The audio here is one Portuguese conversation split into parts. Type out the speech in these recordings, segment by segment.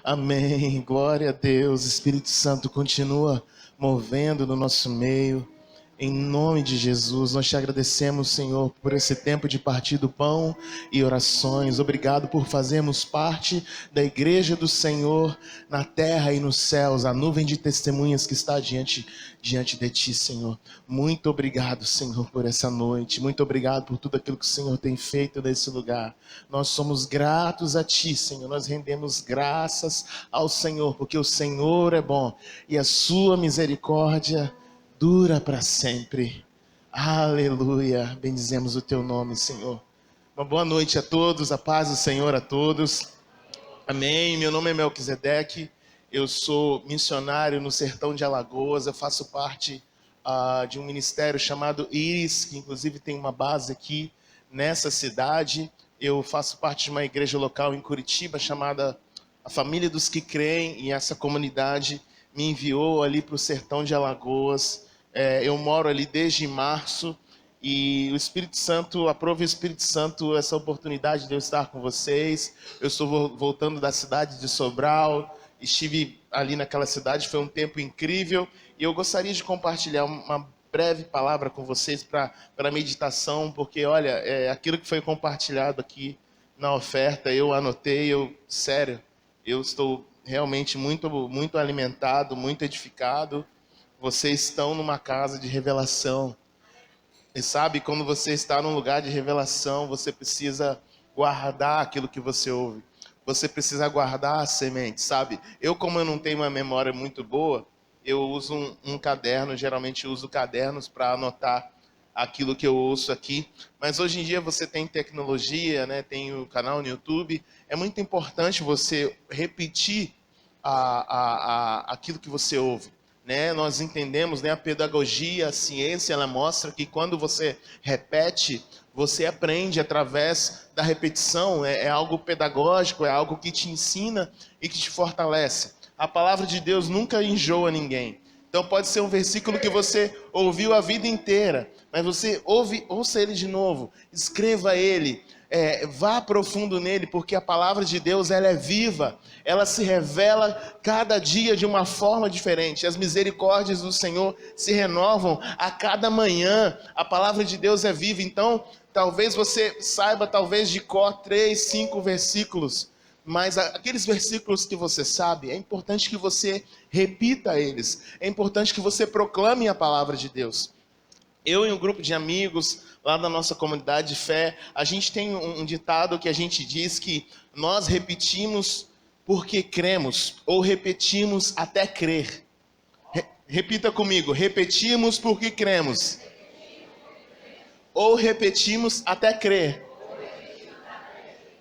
Amém. Glória a Deus. Espírito Santo continua movendo no nosso meio. Em nome de Jesus, nós te agradecemos, Senhor, por esse tempo de partir do pão e orações. Obrigado por fazermos parte da igreja do Senhor na terra e nos céus, a nuvem de testemunhas que está diante de ti, Senhor. Muito obrigado, Senhor, por essa noite. Muito obrigado por tudo aquilo que o Senhor tem feito nesse lugar. Nós somos gratos a ti, Senhor. Nós rendemos graças ao Senhor, porque o Senhor é bom e a sua misericórdia dura para sempre. Aleluia. Bendizemos o teu nome, Senhor. Uma boa noite a todos, a paz do Senhor a todos. Amém. Meu nome é Melquisedeque. Eu sou missionário no sertão de Alagoas. Eu faço parte de um ministério chamado Iris, que inclusive tem uma base aqui nessa cidade. Eu faço parte de uma igreja local em Curitiba chamada A Família dos que Creem, e essa comunidade me enviou ali para o sertão de Alagoas. Eu moro ali desde março e o Espírito Santo, aprove o Espírito Santo essa oportunidade de eu estar com vocês. Eu estou voltando da cidade de Sobral, estive ali naquela cidade, foi um tempo incrível e eu gostaria de compartilhar uma breve palavra com vocês para meditação, porque olha, aquilo que foi compartilhado aqui na oferta, eu anotei, sério, eu estou realmente muito alimentado, muito edificado. Vocês estão numa casa de revelação. E sabe, quando você está num lugar de revelação, você precisa guardar aquilo que você ouve. Você precisa guardar a semente, sabe? Como eu não tenho uma memória muito boa, eu uso um caderno, geralmente uso cadernos para anotar aquilo que eu ouço aqui. Mas hoje em dia você tem tecnologia, né? Tem o canal no YouTube. É muito importante você repetir aquilo que você ouve. Né, nós entendemos, né, a pedagogia, a ciência, ela mostra que quando você repete, você aprende através da repetição. É algo pedagógico, é algo que te ensina e que te fortalece. A palavra de Deus nunca enjoa ninguém. Então pode ser um versículo que você ouviu a vida inteira, mas você ouça ele de novo, escreva ele, vá profundo nele, porque a palavra de Deus, ela é viva, ela se revela cada dia de uma forma diferente. As misericórdias do Senhor se renovam a cada manhã. A palavra de Deus é viva. Então talvez você saiba, talvez de cor 3, 5 versículos, mas aqueles versículos que você sabe, é importante que você repita eles, é importante que você proclame a palavra de Deus. Eu e um grupo de amigos lá da nossa comunidade de fé, a gente tem um ditado que a gente diz que nós repetimos porque cremos, ou repetimos até crer. Repita comigo, repetimos porque cremos, ou repetimos até crer.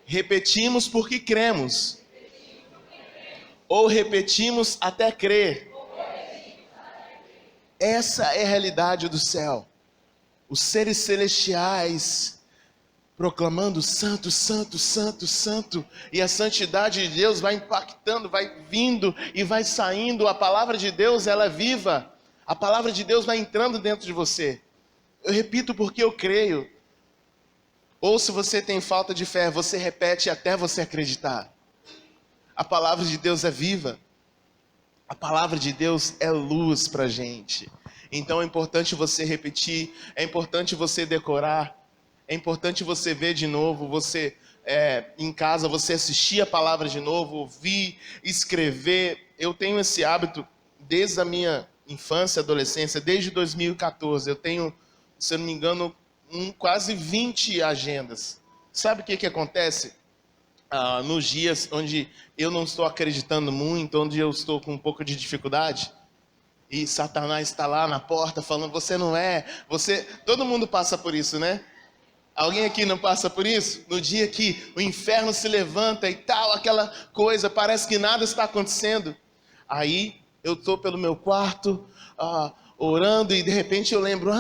Repetimos porque cremos, ou repetimos até crer. Essa é a realidade do céu. Os seres celestiais proclamando santo, santo, santo, santo. E a santidade de Deus vai impactando, vai vindo e vai saindo. A palavra de Deus, ela é viva. A palavra de Deus vai entrando dentro de você. Eu repito porque eu creio. Ou se você tem falta de fé, você repete até você acreditar. A palavra de Deus é viva. A palavra de Deus é luz para a gente. Então é importante você repetir, é importante você decorar, é importante você ver de novo, você em casa, você assistir a palavra de novo, ouvir, escrever. Eu tenho esse hábito desde a minha infância, adolescência, desde 2014. Eu tenho, se eu não me engano, quase 20 agendas. Sabe o que acontece? Nos dias onde eu não estou acreditando muito, onde eu estou com um pouco de dificuldade, e Satanás está lá na porta falando, você não é, todo mundo passa por isso, né? Alguém aqui não passa por isso? No dia que o inferno se levanta e tal, aquela coisa, parece que nada está acontecendo. Aí eu estou pelo meu quarto, orando, e de repente eu lembro,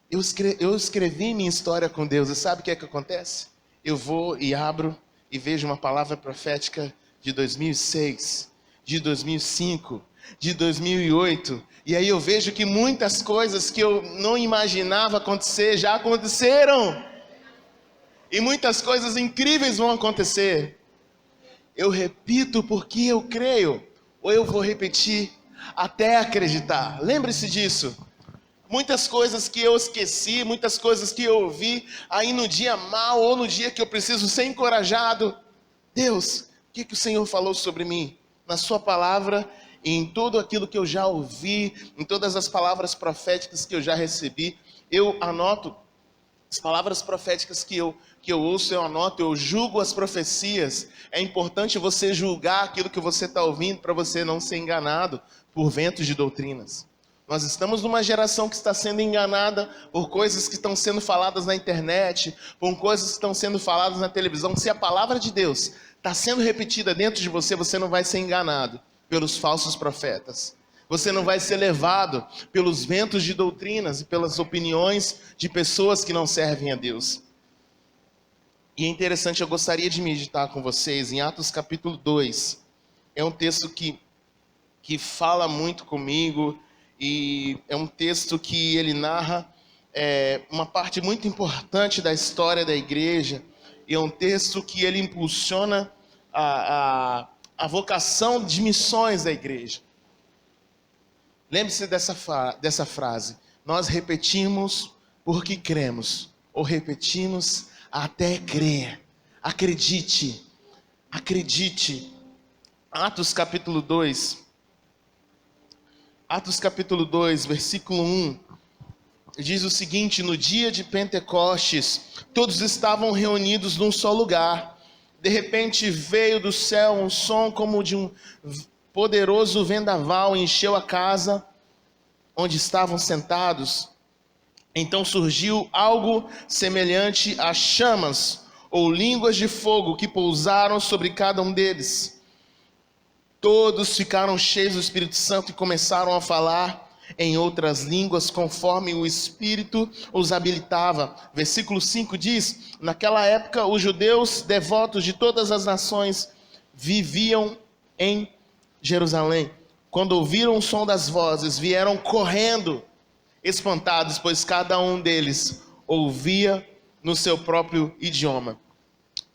eu escrevi minha história com Deus. E sabe o que é que acontece? Eu vou e abro e vejo uma palavra profética de 2006, de 2005, de 2008. E aí eu vejo que muitas coisas que eu não imaginava acontecer, já aconteceram. E muitas coisas incríveis vão acontecer. Eu repito porque eu creio, ou eu vou repetir até acreditar. Lembre-se disso. Muitas coisas que eu esqueci, muitas coisas que eu ouvi aí no dia mal ou no dia que eu preciso ser encorajado. Deus, o que o Senhor falou sobre mim? Na sua palavra e em tudo aquilo que eu já ouvi, em todas as palavras proféticas que eu já recebi, eu anoto as palavras proféticas que eu ouço, eu anoto, eu julgo as profecias. É importante você julgar aquilo que você está ouvindo para você não ser enganado por ventos de doutrinas. Nós estamos numa geração que está sendo enganada por coisas que estão sendo faladas na internet, por coisas que estão sendo faladas na televisão. Se a palavra de Deus está sendo repetida dentro de você, você não vai ser enganado pelos falsos profetas. Você não vai ser levado pelos ventos de doutrinas e pelas opiniões de pessoas que não servem a Deus. E é interessante, eu gostaria de meditar com vocês em Atos capítulo 2. É um texto que fala muito comigo. E é um texto que ele narra uma parte muito importante da história da igreja. E é um texto que ele impulsiona a vocação de missões da igreja. Lembre-se dessa frase. Nós repetimos porque cremos. Ou repetimos até crer. Acredite. Acredite. Atos capítulo 2. Atos capítulo 2, versículo 1, diz o seguinte: no dia de Pentecostes, todos estavam reunidos num só lugar. De repente veio do céu um som como de um poderoso vendaval e encheu a casa onde estavam sentados. Então surgiu algo semelhante a chamas ou línguas de fogo que pousaram sobre cada um deles. Todos ficaram cheios do Espírito Santo e começaram a falar em outras línguas conforme o Espírito os habilitava. Versículo 5 diz: naquela época os judeus devotos de todas as nações viviam em Jerusalém. Quando ouviram o som das vozes, vieram correndo, espantados, pois cada um deles ouvia no seu próprio idioma.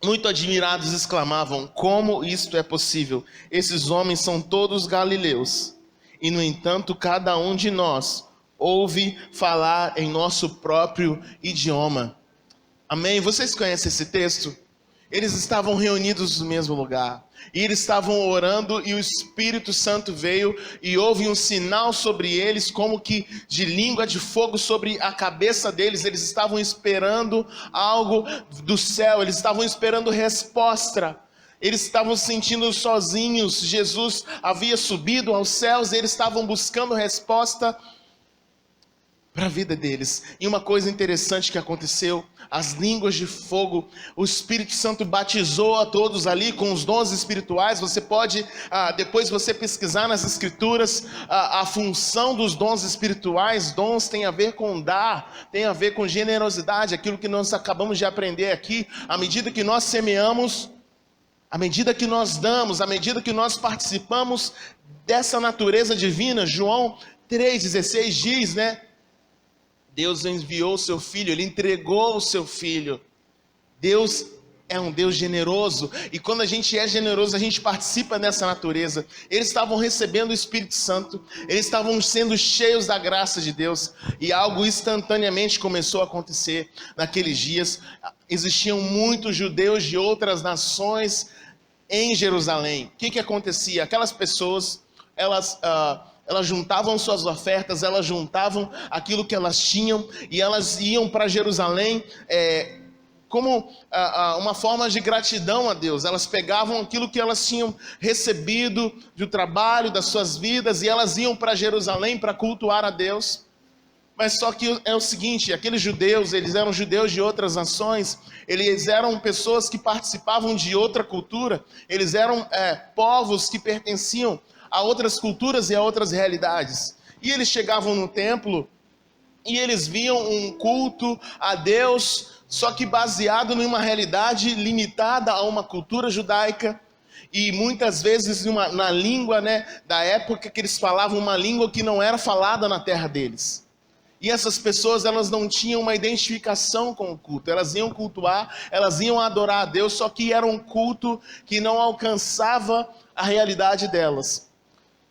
Muito admirados exclamavam: como isto é possível? Esses homens são todos galileus. E no entanto, cada um de nós ouve falar em nosso próprio idioma. Amém? Vocês conhecem esse texto? Eles estavam reunidos no mesmo lugar. E eles estavam orando e o Espírito Santo veio e houve um sinal sobre eles, como que de língua de fogo sobre a cabeça deles. Eles estavam esperando algo do céu, eles estavam esperando resposta. Eles estavam se sentindo sozinhos. Jesus havia subido aos céus e eles estavam buscando resposta para a vida deles. E uma coisa interessante que aconteceu: as línguas de fogo, o Espírito Santo batizou a todos ali com os dons espirituais. Você pode, depois você pesquisar nas escrituras, a função dos dons espirituais. Dons tem a ver com dar, tem a ver com generosidade, aquilo que nós acabamos de aprender aqui. À medida que nós semeamos, à medida que nós damos, à medida que nós participamos dessa natureza divina, João 3,16 diz, né? Deus enviou o seu Filho, Ele entregou o seu Filho. Deus é um Deus generoso, e quando a gente é generoso, a gente participa dessa natureza. Eles estavam recebendo o Espírito Santo, eles estavam sendo cheios da graça de Deus, e algo instantaneamente começou a acontecer naqueles dias. Existiam muitos judeus de outras nações em Jerusalém. O que acontecia? Aquelas pessoas, elas juntavam suas ofertas, elas juntavam aquilo que elas tinham, e elas iam para Jerusalém como uma forma de gratidão a Deus. Elas pegavam aquilo que elas tinham recebido do trabalho, das suas vidas, e elas iam para Jerusalém para cultuar a Deus. Mas só que é o seguinte: aqueles judeus, eles eram judeus de outras nações, eles eram pessoas que participavam de outra cultura, eles eram povos que pertenciam a outras culturas e a outras realidades. E eles chegavam no templo e eles viam um culto a Deus, só que baseado numa realidade limitada a uma cultura judaica, e muitas vezes na língua, né, da época que eles falavam, uma língua que não era falada na terra deles. E essas pessoas, elas não tinham uma identificação com o culto. Elas iam cultuar, elas iam adorar a Deus, só que era um culto que não alcançava a realidade delas.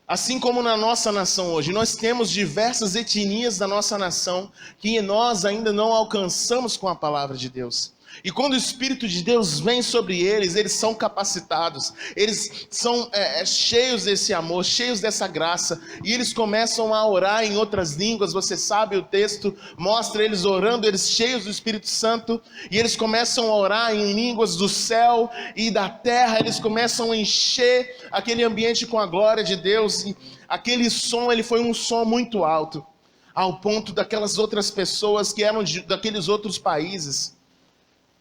Assim como na nossa nação hoje, nós temos diversas etnias da nossa nação que nós ainda não alcançamos com a palavra de Deus. E quando o Espírito de Deus vem sobre eles, eles são capacitados, eles são cheios desse amor, cheios dessa graça, e eles começam a orar em outras línguas. Você sabe, o texto mostra eles orando, eles cheios do Espírito Santo, e eles começam a orar em línguas do céu e da terra. Eles começam a encher aquele ambiente com a glória de Deus, e aquele som, ele foi um som muito alto, ao ponto daquelas outras pessoas que eram daqueles outros países.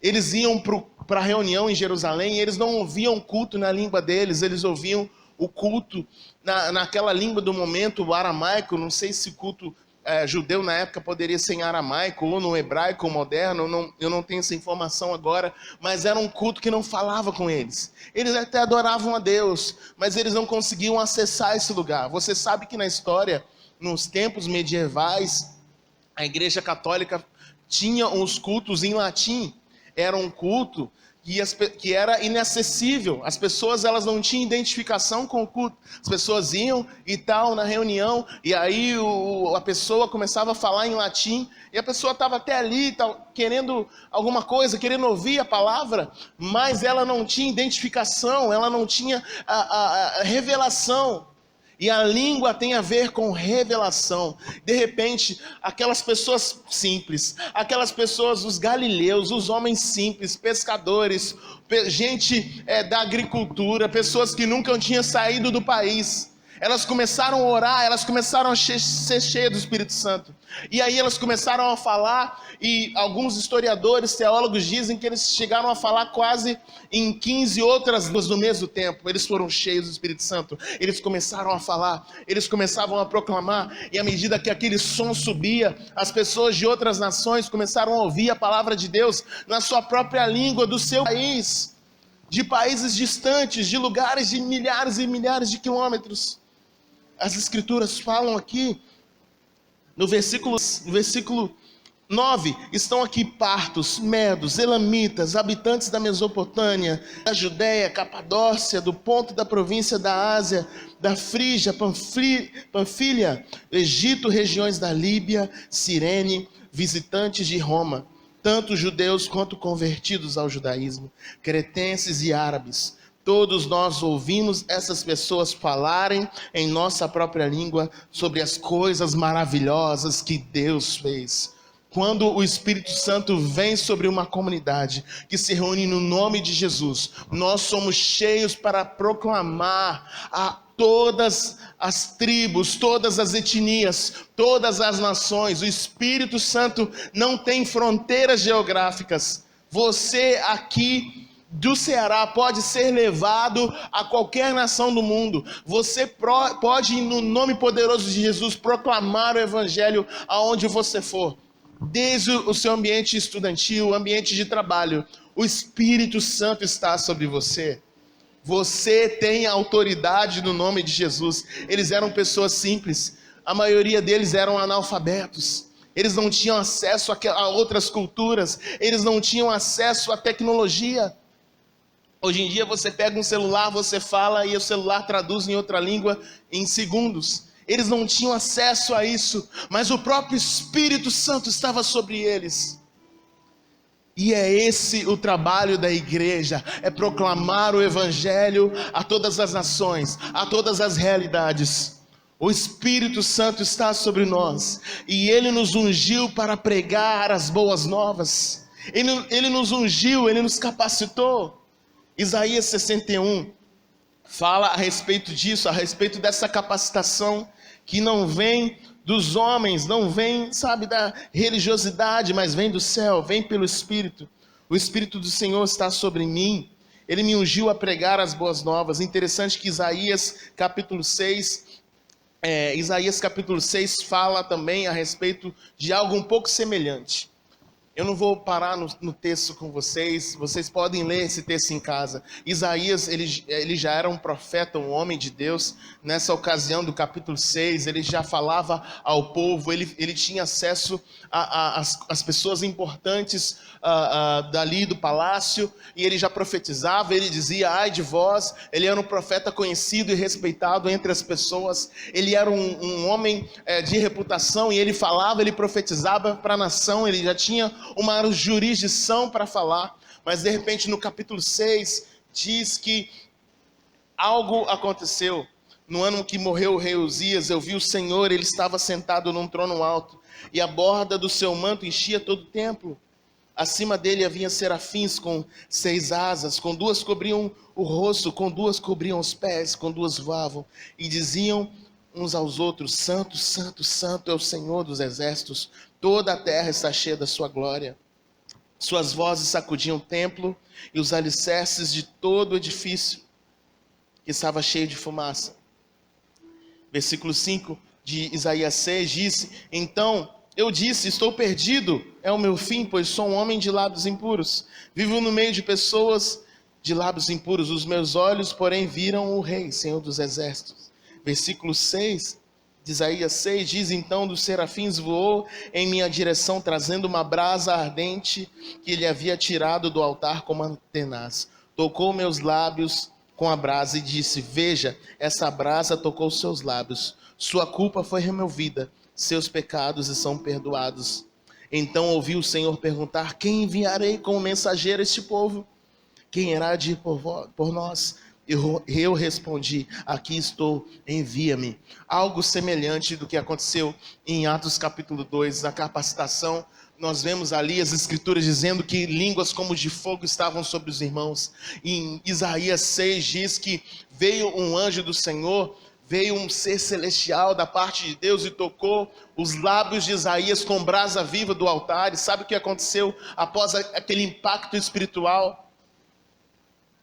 Eles iam para a reunião em Jerusalém e eles não ouviam culto na língua deles, eles ouviam o culto naquela língua do momento, o aramaico. Não sei se culto judeu na época poderia ser em aramaico ou no hebraico moderno, eu não tenho essa informação agora, mas era um culto que não falava com eles. Eles até adoravam a Deus, mas eles não conseguiam acessar esse lugar. Você sabe que na história, nos tempos medievais, a Igreja Católica tinha os cultos em latim. Era um culto que era inacessível. As pessoas, elas não tinham identificação com o culto. As pessoas iam e tal na reunião, e aí a pessoa começava a falar em latim, e a pessoa estava até ali, querendo alguma coisa, querendo ouvir a palavra, mas ela não tinha identificação, ela não tinha a revelação. E a língua tem a ver com revelação. De repente, aquelas pessoas simples, aquelas pessoas, os galileus, os homens simples, pescadores, gente da agricultura, pessoas que nunca tinham saído do país, elas começaram a orar, elas começaram a ser cheias do Espírito Santo. E aí elas começaram a falar, e alguns historiadores, teólogos dizem que eles chegaram a falar quase em 15 outras línguas no mesmo tempo. Eles foram cheios do Espírito Santo. Eles começaram a falar, eles começavam a proclamar, e à medida que aquele som subia, as pessoas de outras nações começaram a ouvir a palavra de Deus na sua própria língua, do seu país, de países distantes, de lugares de milhares e milhares de quilômetros. As Escrituras falam aqui, no versículo 9, estão aqui partos, medos, elamitas, habitantes da Mesopotâmia, da Judéia, Capadócia, do ponto da província da Ásia, da Frígia, Panfilha, Egito, regiões da Líbia, Cirene, visitantes de Roma, tanto judeus quanto convertidos ao judaísmo, cretenses e árabes. Todos nós ouvimos essas pessoas falarem em nossa própria língua sobre as coisas maravilhosas que Deus fez. Quando o Espírito Santo vem sobre uma comunidade que se reúne no nome de Jesus, nós somos cheios para proclamar a todas as tribos, todas as etnias, todas as nações. O Espírito Santo não tem fronteiras geográficas. Você aqui do Ceará pode ser levado a qualquer nação do mundo. Você pode, no nome poderoso de Jesus, proclamar o Evangelho aonde você for. Desde o seu ambiente estudantil, ambiente de trabalho, o Espírito Santo está sobre você. Você tem autoridade no nome de Jesus. Eles eram pessoas simples. A maioria deles eram analfabetos. Eles não tinham acesso a outras culturas. Eles não tinham acesso à tecnologia. Hoje em dia você pega um celular, você fala e o celular traduz em outra língua em segundos. Eles não tinham acesso a isso, mas o próprio Espírito Santo estava sobre eles. E é esse o trabalho da igreja, é proclamar o Evangelho a todas as nações, a todas as realidades. O Espírito Santo está sobre nós, e Ele nos ungiu para pregar as boas novas. Ele nos ungiu, Ele nos capacitou. Isaías 61 fala a respeito disso, a respeito dessa capacitação que não vem dos homens, não vem, da religiosidade, mas vem do céu, vem pelo Espírito. O Espírito do Senhor está sobre mim, Ele me ungiu a pregar as boas novas. Interessante que Isaías capítulo 6 fala também a respeito de algo um pouco semelhante. Eu não vou parar no texto com vocês podem ler esse texto em casa. Isaías, ele já era um profeta, um homem de Deus. Nessa ocasião do capítulo 6, ele já falava ao povo, ele tinha acesso às pessoas importantes dali do palácio, e ele já profetizava, ele dizia, ai de vós. Ele era um profeta conhecido e respeitado entre as pessoas, ele era um homem de reputação, e ele falava, ele profetizava para a nação, ele já tinha uma jurisdição para falar. Mas de repente no capítulo 6 diz que algo aconteceu. No ano que morreu o rei Uzias, eu vi o Senhor, ele estava sentado num trono alto, e a borda do seu manto enchia todo o templo. Acima dele havia serafins com 6 asas, com 2 cobriam o rosto, com 2 cobriam os pés, com 2 voavam, e diziam uns aos outros, santo, santo, santo é o Senhor dos exércitos, toda a terra está cheia da sua glória. Suas vozes sacudiam o templo e os alicerces de todo o edifício, que estava cheio de fumaça. Versículo 5 de Isaías 6 disse, então eu disse, estou perdido, é o meu fim, pois sou um homem de lábios impuros. Vivo no meio de pessoas de lábios impuros, os meus olhos, porém, viram o Rei, Senhor dos exércitos. Versículo 6 de Isaías 6 diz, então dos serafins voou em minha direção, trazendo uma brasa ardente que ele havia tirado do altar como antenas. Tocou meus lábios com a brasa e disse, veja, essa brasa tocou seus lábios, sua culpa foi removida, seus pecados são perdoados. Então ouvi o Senhor perguntar, quem enviarei como mensageiro a este povo? Quem irá de ir por nós? Eu respondi, aqui estou, envia-me. Algo semelhante do que aconteceu em Atos capítulo 2, na capacitação. Nós vemos ali as escrituras dizendo que línguas como de fogo estavam sobre os irmãos. Em Isaías 6 diz que veio um anjo do Senhor, veio um ser celestial da parte de Deus e tocou os lábios de Isaías com brasa viva do altar. E sabe o que aconteceu após aquele impacto espiritual?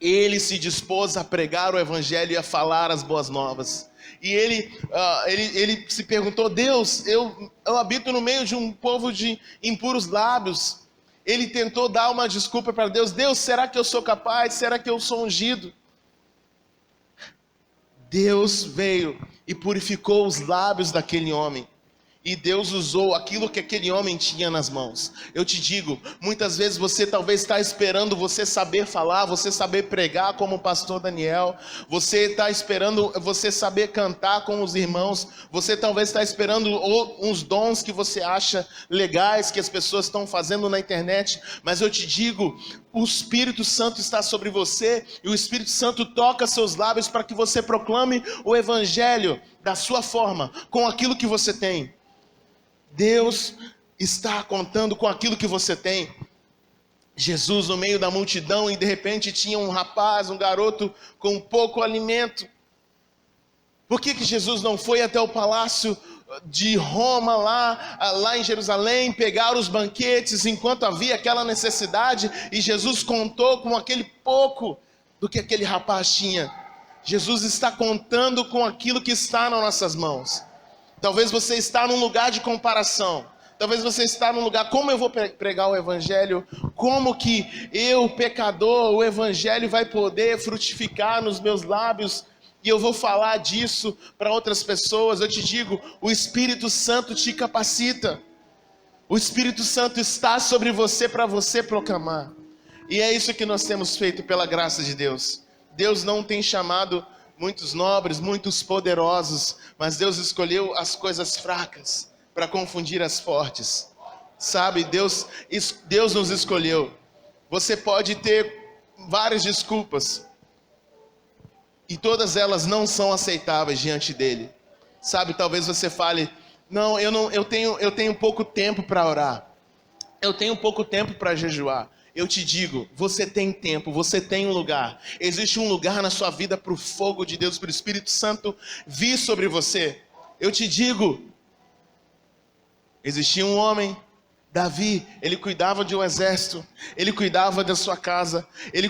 Ele se dispôs a pregar o evangelho e a falar as boas novas. E ele se perguntou, Deus, eu habito no meio de um povo de impuros lábios. Ele tentou dar uma desculpa para Deus. Deus, será que eu sou capaz? Será que eu sou ungido? Deus veio e purificou os lábios daquele homem. E Deus usou aquilo que aquele homem tinha nas mãos. Eu te digo, muitas vezes você talvez está esperando você saber falar, você saber pregar como o pastor Daniel. Você está esperando você saber cantar com os irmãos. Você talvez está esperando uns dons que você acha legais, que as pessoas estão fazendo na internet. Mas eu te digo, o Espírito Santo está sobre você. E o Espírito Santo toca seus lábios para que você proclame o evangelho da sua forma, com aquilo que você tem. Deus está contando com aquilo que você tem. Jesus no meio da multidão e de repente tinha um rapaz, um garoto com pouco alimento. Por que Jesus não foi até o palácio de Roma lá em Jerusalém pegar os banquetes enquanto havia aquela necessidade e Jesus contou com aquele pouco do que aquele rapaz tinha? Jesus está contando com aquilo que está nas nossas mãos. Talvez você está num lugar de comparação. Talvez você está num lugar, como eu vou pregar o evangelho? Como que eu, pecador, o evangelho vai poder frutificar nos meus lábios? E eu vou falar disso para outras pessoas. Eu te digo, o Espírito Santo te capacita. O Espírito Santo está sobre você para você proclamar. E é isso que nós temos feito pela graça de Deus. Deus não tem chamado muitos nobres, muitos poderosos, mas Deus escolheu as coisas fracas para confundir as fortes. Sabe, Deus nos escolheu. Você pode ter várias desculpas e todas elas não são aceitáveis diante dele. Sabe, talvez você fale, eu tenho pouco tempo para orar. Eu tenho pouco tempo para jejuar. Eu te digo, você tem tempo, você tem um lugar. Existe um lugar na sua vida para o fogo de Deus, para o Espírito Santo vir sobre você. Eu te digo, existia um homem, Davi, ele cuidava de um exército, ele cuidava da sua casa, ele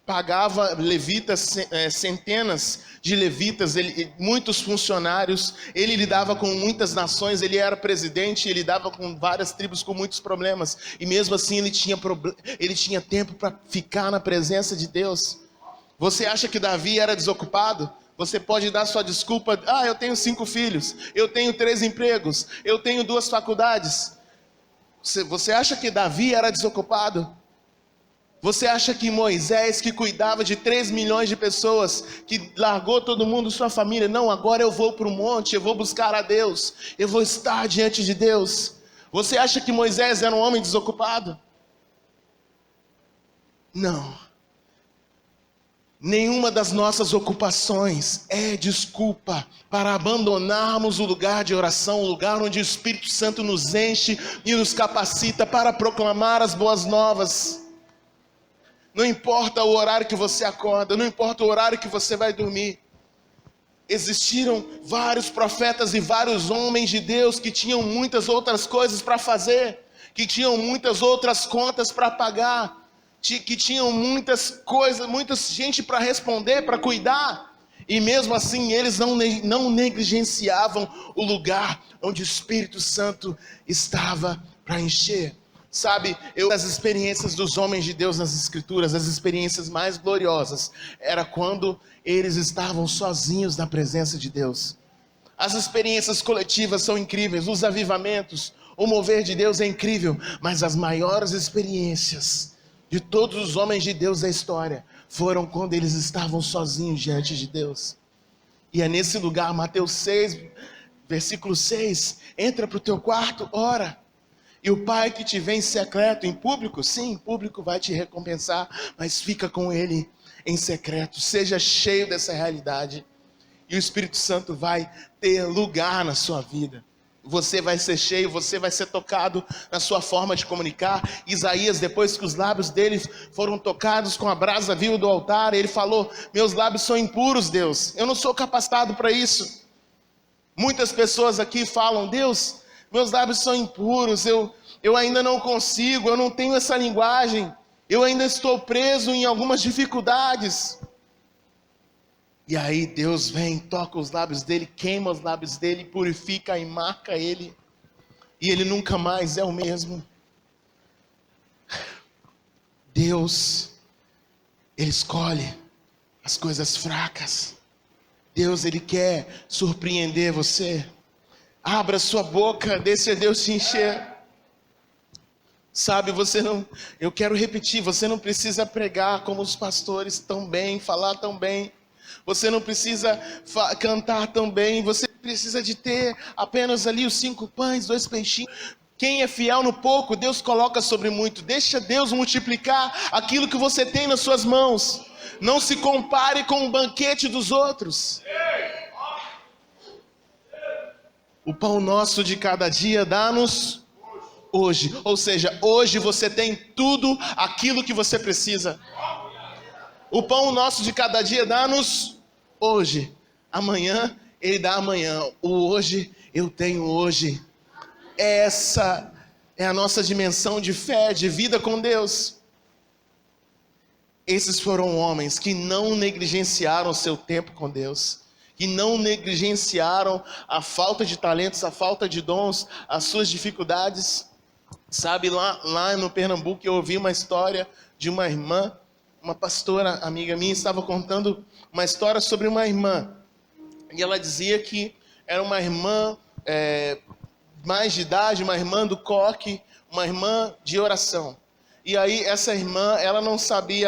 pagava levitas, centenas de levitas, muitos funcionários, ele lidava com muitas nações, ele era presidente, ele lidava com várias tribos com muitos problemas, e mesmo assim ele tinha tempo para ficar na presença de Deus. Você acha que Davi era desocupado? Você pode dar sua desculpa: eu tenho 5 filhos, eu tenho 3 empregos, eu tenho 2 faculdades. Você acha que Davi era desocupado? Você acha que Moisés, que cuidava de 3 milhões de pessoas, que largou todo mundo, sua família, não, agora eu vou para o monte, eu vou buscar a Deus, eu vou estar diante de Deus. Você acha que Moisés era um homem desocupado? Não. Nenhuma das nossas ocupações é desculpa para abandonarmos o lugar de oração, o lugar onde o Espírito Santo nos enche e nos capacita para proclamar as boas novas. Não importa o horário que você acorda, não importa o horário que você vai dormir. Existiram vários profetas e vários homens de Deus que tinham muitas outras coisas para fazer, que tinham muitas outras contas para pagar, que tinham muitas coisas, muita gente para responder, para cuidar. E mesmo assim eles não negligenciavam o lugar onde o Espírito Santo estava para encher. Sabe, as experiências dos homens de Deus nas Escrituras, as experiências mais gloriosas, era quando eles estavam sozinhos na presença de Deus. As experiências coletivas são incríveis, os avivamentos, o mover de Deus é incrível, mas as maiores experiências de todos os homens de Deus da história foram quando eles estavam sozinhos diante de Deus. E é nesse lugar, Mateus 6, versículo 6, entra para o teu quarto, ora. E o Pai que te vê em secreto, em público, sim, em público vai te recompensar, mas fica com Ele em secreto. Seja cheio dessa realidade. E o Espírito Santo vai ter lugar na sua vida. Você vai ser cheio, você vai ser tocado na sua forma de comunicar. Isaías, depois que os lábios dele foram tocados com a brasa viva do altar, ele falou: meus lábios são impuros, Deus. Eu não sou capacitado para isso. Muitas pessoas aqui falam: Deus, meus lábios são impuros, eu ainda não consigo, eu não tenho essa linguagem, eu ainda estou preso em algumas dificuldades. E aí Deus vem, toca os lábios dele, queima os lábios dele, purifica e marca ele, e ele nunca mais é o mesmo. Deus, Ele escolhe as coisas fracas. Deus, Ele quer surpreender você. Abra sua boca, deixa Deus te encher. Sabe, eu quero repetir, você não precisa pregar como os pastores tão bem, falar tão bem. Você não precisa cantar tão bem, você precisa de ter apenas ali os 5 pães, 2 peixinhos. Quem é fiel no pouco, Deus coloca sobre muito. Deixa Deus multiplicar aquilo que você tem nas suas mãos. Não se compare com o banquete dos outros. O pão nosso de cada dia dá-nos hoje. Ou seja, hoje você tem tudo aquilo que você precisa. O pão nosso de cada dia dá-nos hoje. Amanhã, Ele dá amanhã. O hoje, eu tenho hoje. Essa é a nossa dimensão de fé, de vida com Deus. Esses foram homens que não negligenciaram o seu tempo com Deus, que não negligenciaram a falta de talentos, a falta de dons, as suas dificuldades. Sabe, lá no Pernambuco eu ouvi uma história de uma irmã, uma pastora amiga minha estava contando uma história sobre uma irmã. E ela dizia que era uma irmã mais de idade, uma irmã do coque, uma irmã de oração. E aí essa irmã, ela não sabe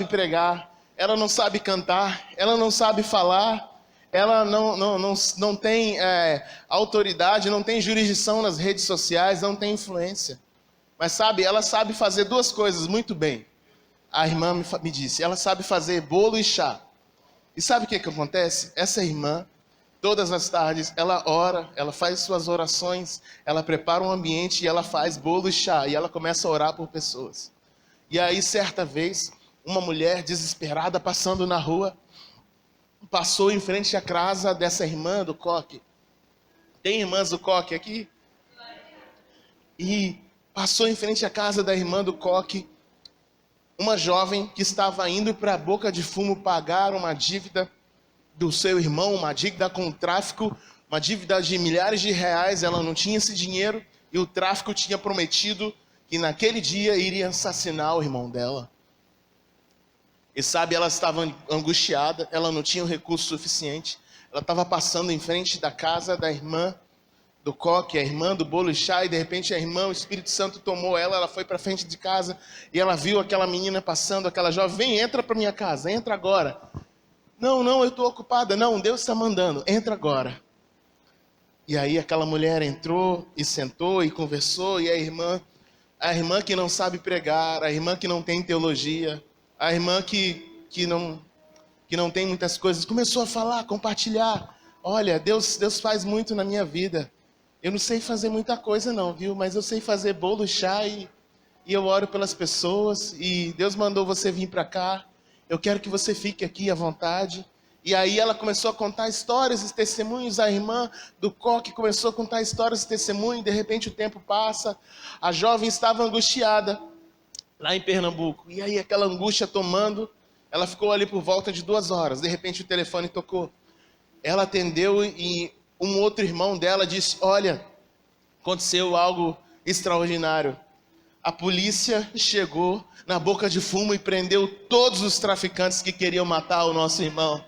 pregar, ela não sabe cantar, ela não sabe falar, ela não tem autoridade, não tem jurisdição nas redes sociais, não tem influência. Mas sabe, ela sabe fazer 2 coisas muito bem. A irmã me disse, ela sabe fazer bolo e chá. E sabe o que acontece? Essa irmã, todas as tardes, ela ora, ela faz suas orações, ela prepara um ambiente e ela faz bolo e chá. E ela começa a orar por pessoas. E aí, certa vez, uma mulher desesperada passando na rua, passou em frente à casa dessa irmã do coque. Tem irmãs do coque aqui? E passou em frente à casa da irmã do coque. uma jovem que estava indo para a Boca de Fumo pagar uma dívida do seu irmão, uma dívida com o tráfico, uma dívida de milhares de reais. Ela não tinha esse dinheiro e o tráfico tinha prometido que naquele dia iria assassinar o irmão dela. E sabe, ela estava angustiada, ela não tinha o recurso suficiente. Ela estava passando em frente da casa da irmã do coque, a irmã do bolo e chá, e de repente a irmã, o Espírito Santo tomou ela, ela foi para frente de casa e ela viu aquela menina passando, aquela jovem: vem, entra para minha casa, entra agora. Não, eu estou ocupada. Não, Deus está mandando, entra agora. E aí aquela mulher entrou e sentou e conversou, e a irmã que não sabe pregar, a irmã que não tem teologia, a irmã que não tem muitas coisas, começou a falar, compartilhar. Olha, Deus faz muito na minha vida. Eu não sei fazer muita coisa não, viu? Mas eu sei fazer bolo, chá e eu oro pelas pessoas. E Deus mandou você vir para cá. Eu quero que você fique aqui à vontade. E aí ela começou a contar histórias e testemunhos. A irmã do coque começou a contar histórias e testemunhos. De repente o tempo passa. A jovem estava angustiada lá em Pernambuco. E aí aquela angústia tomando. Ela ficou ali por volta de 2 horas. De repente o telefone tocou. Ela atendeu e um outro irmão dela disse: olha, aconteceu algo extraordinário. A polícia chegou na Boca de Fumo e prendeu todos os traficantes que queriam matar o nosso irmão.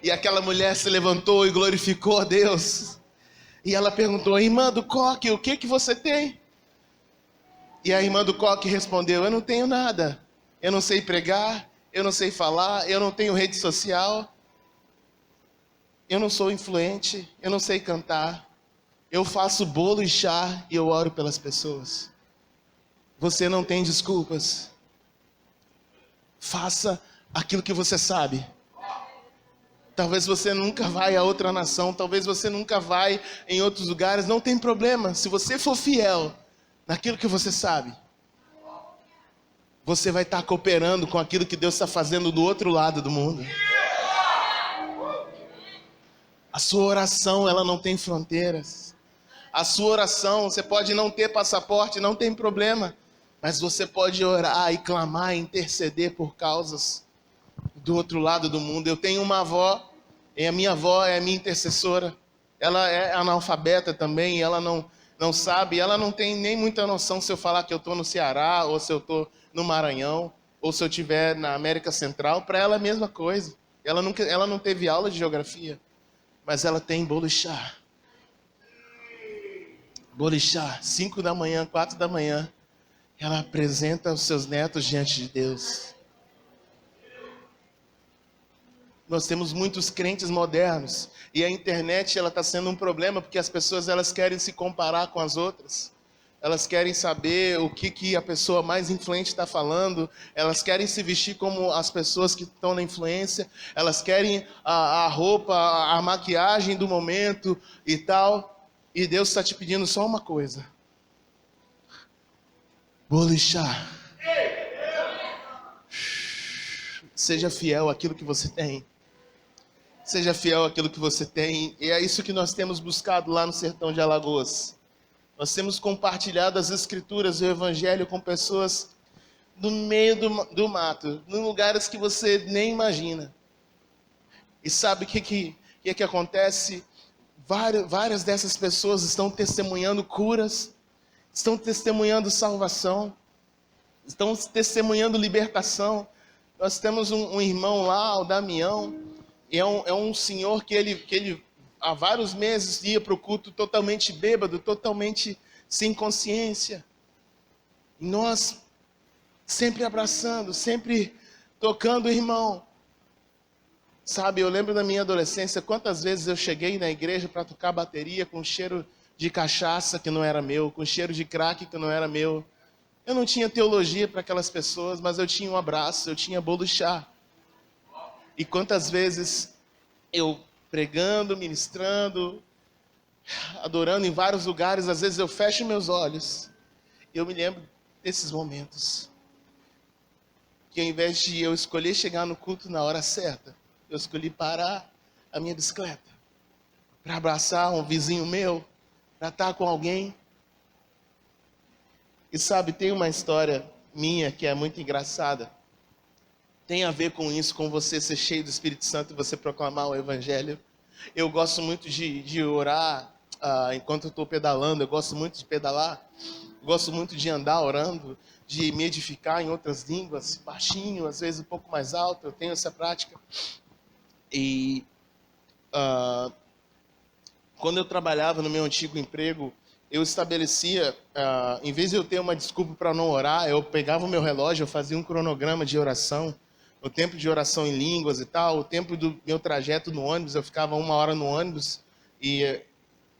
E aquela mulher se levantou e glorificou a Deus. E ela perguntou: irmã do coque, o que você tem? E a irmã do coque respondeu: eu não tenho nada. Eu não sei pregar, eu não sei falar, eu não tenho rede social. Eu não sou influente, eu não sei cantar. Eu faço bolo e chá e eu oro pelas pessoas. Você não tem desculpas. Faça aquilo que você sabe. Talvez você nunca vai a outra nação, talvez você nunca vai em outros lugares, não tem problema. Se você for fiel naquilo que você sabe, você vai estar cooperando com aquilo que Deus está fazendo do outro lado do mundo. A sua oração, ela não tem fronteiras. A sua oração, você pode não ter passaporte, não tem problema. Mas você pode orar e clamar, interceder por causas do outro lado do mundo. Eu tenho uma avó, e a minha avó é a minha intercessora. Ela é analfabeta também, e ela não sabe, ela não tem nem muita noção se eu falar que eu estou no Ceará, ou se eu estou no Maranhão, ou se eu estiver na América Central. Para ela é a mesma coisa. Ela não teve aula de geografia. Mas ela tem bolo e chá. Bolo e chá, 5 da manhã, 4 da manhã. Ela apresenta os seus netos diante de Deus. Nós temos muitos crentes modernos. E a internet está sendo um problema porque as pessoas elas querem se comparar com as outras. Elas querem saber o que a pessoa mais influente está falando. Elas querem se vestir como as pessoas que estão na influência. Elas querem a roupa, a maquiagem do momento e tal. E Deus está te pedindo só uma coisa: bolo e chá. Seja fiel àquilo que você tem. Seja fiel àquilo que você tem. E é isso que nós temos buscado lá no sertão de Alagoas. Nós temos compartilhado as escrituras e o evangelho com pessoas no meio do mato, em lugares que você nem imagina. E sabe o que acontece? Várias dessas pessoas estão testemunhando curas, estão testemunhando salvação, estão testemunhando libertação. Nós temos um irmão lá, o Damião, e é um senhor que ele há vários meses ia para o culto totalmente bêbado, totalmente sem consciência. E nós sempre abraçando, sempre tocando o irmão. Sabe, eu lembro da minha adolescência, quantas vezes eu cheguei na igreja para tocar bateria com cheiro de cachaça que não era meu, com cheiro de crack que não era meu. Eu não tinha teologia para aquelas pessoas, mas eu tinha um abraço, eu tinha bolo e chá. E quantas vezes eu pregando, ministrando, adorando em vários lugares, às vezes eu fecho meus olhos e eu me lembro desses momentos. Que ao invés de eu escolher chegar no culto na hora certa, eu escolhi parar a minha bicicleta para abraçar um vizinho meu, para estar com alguém. E sabe, tem uma história minha que é muito engraçada. Tem a ver com isso, com você ser cheio do Espírito Santo e você proclamar o Evangelho. Eu gosto muito de orar enquanto eu estou pedalando, eu gosto muito de pedalar, gosto muito de andar orando, de me edificar em outras línguas, baixinho, às vezes um pouco mais alto, eu tenho essa prática. E quando eu trabalhava no meu antigo emprego, eu estabelecia, em vez de eu ter uma desculpa para não orar, eu pegava o meu relógio, eu fazia um cronograma de oração, o tempo de oração em línguas e tal, o tempo do meu trajeto no ônibus, eu ficava 1 hora no ônibus, e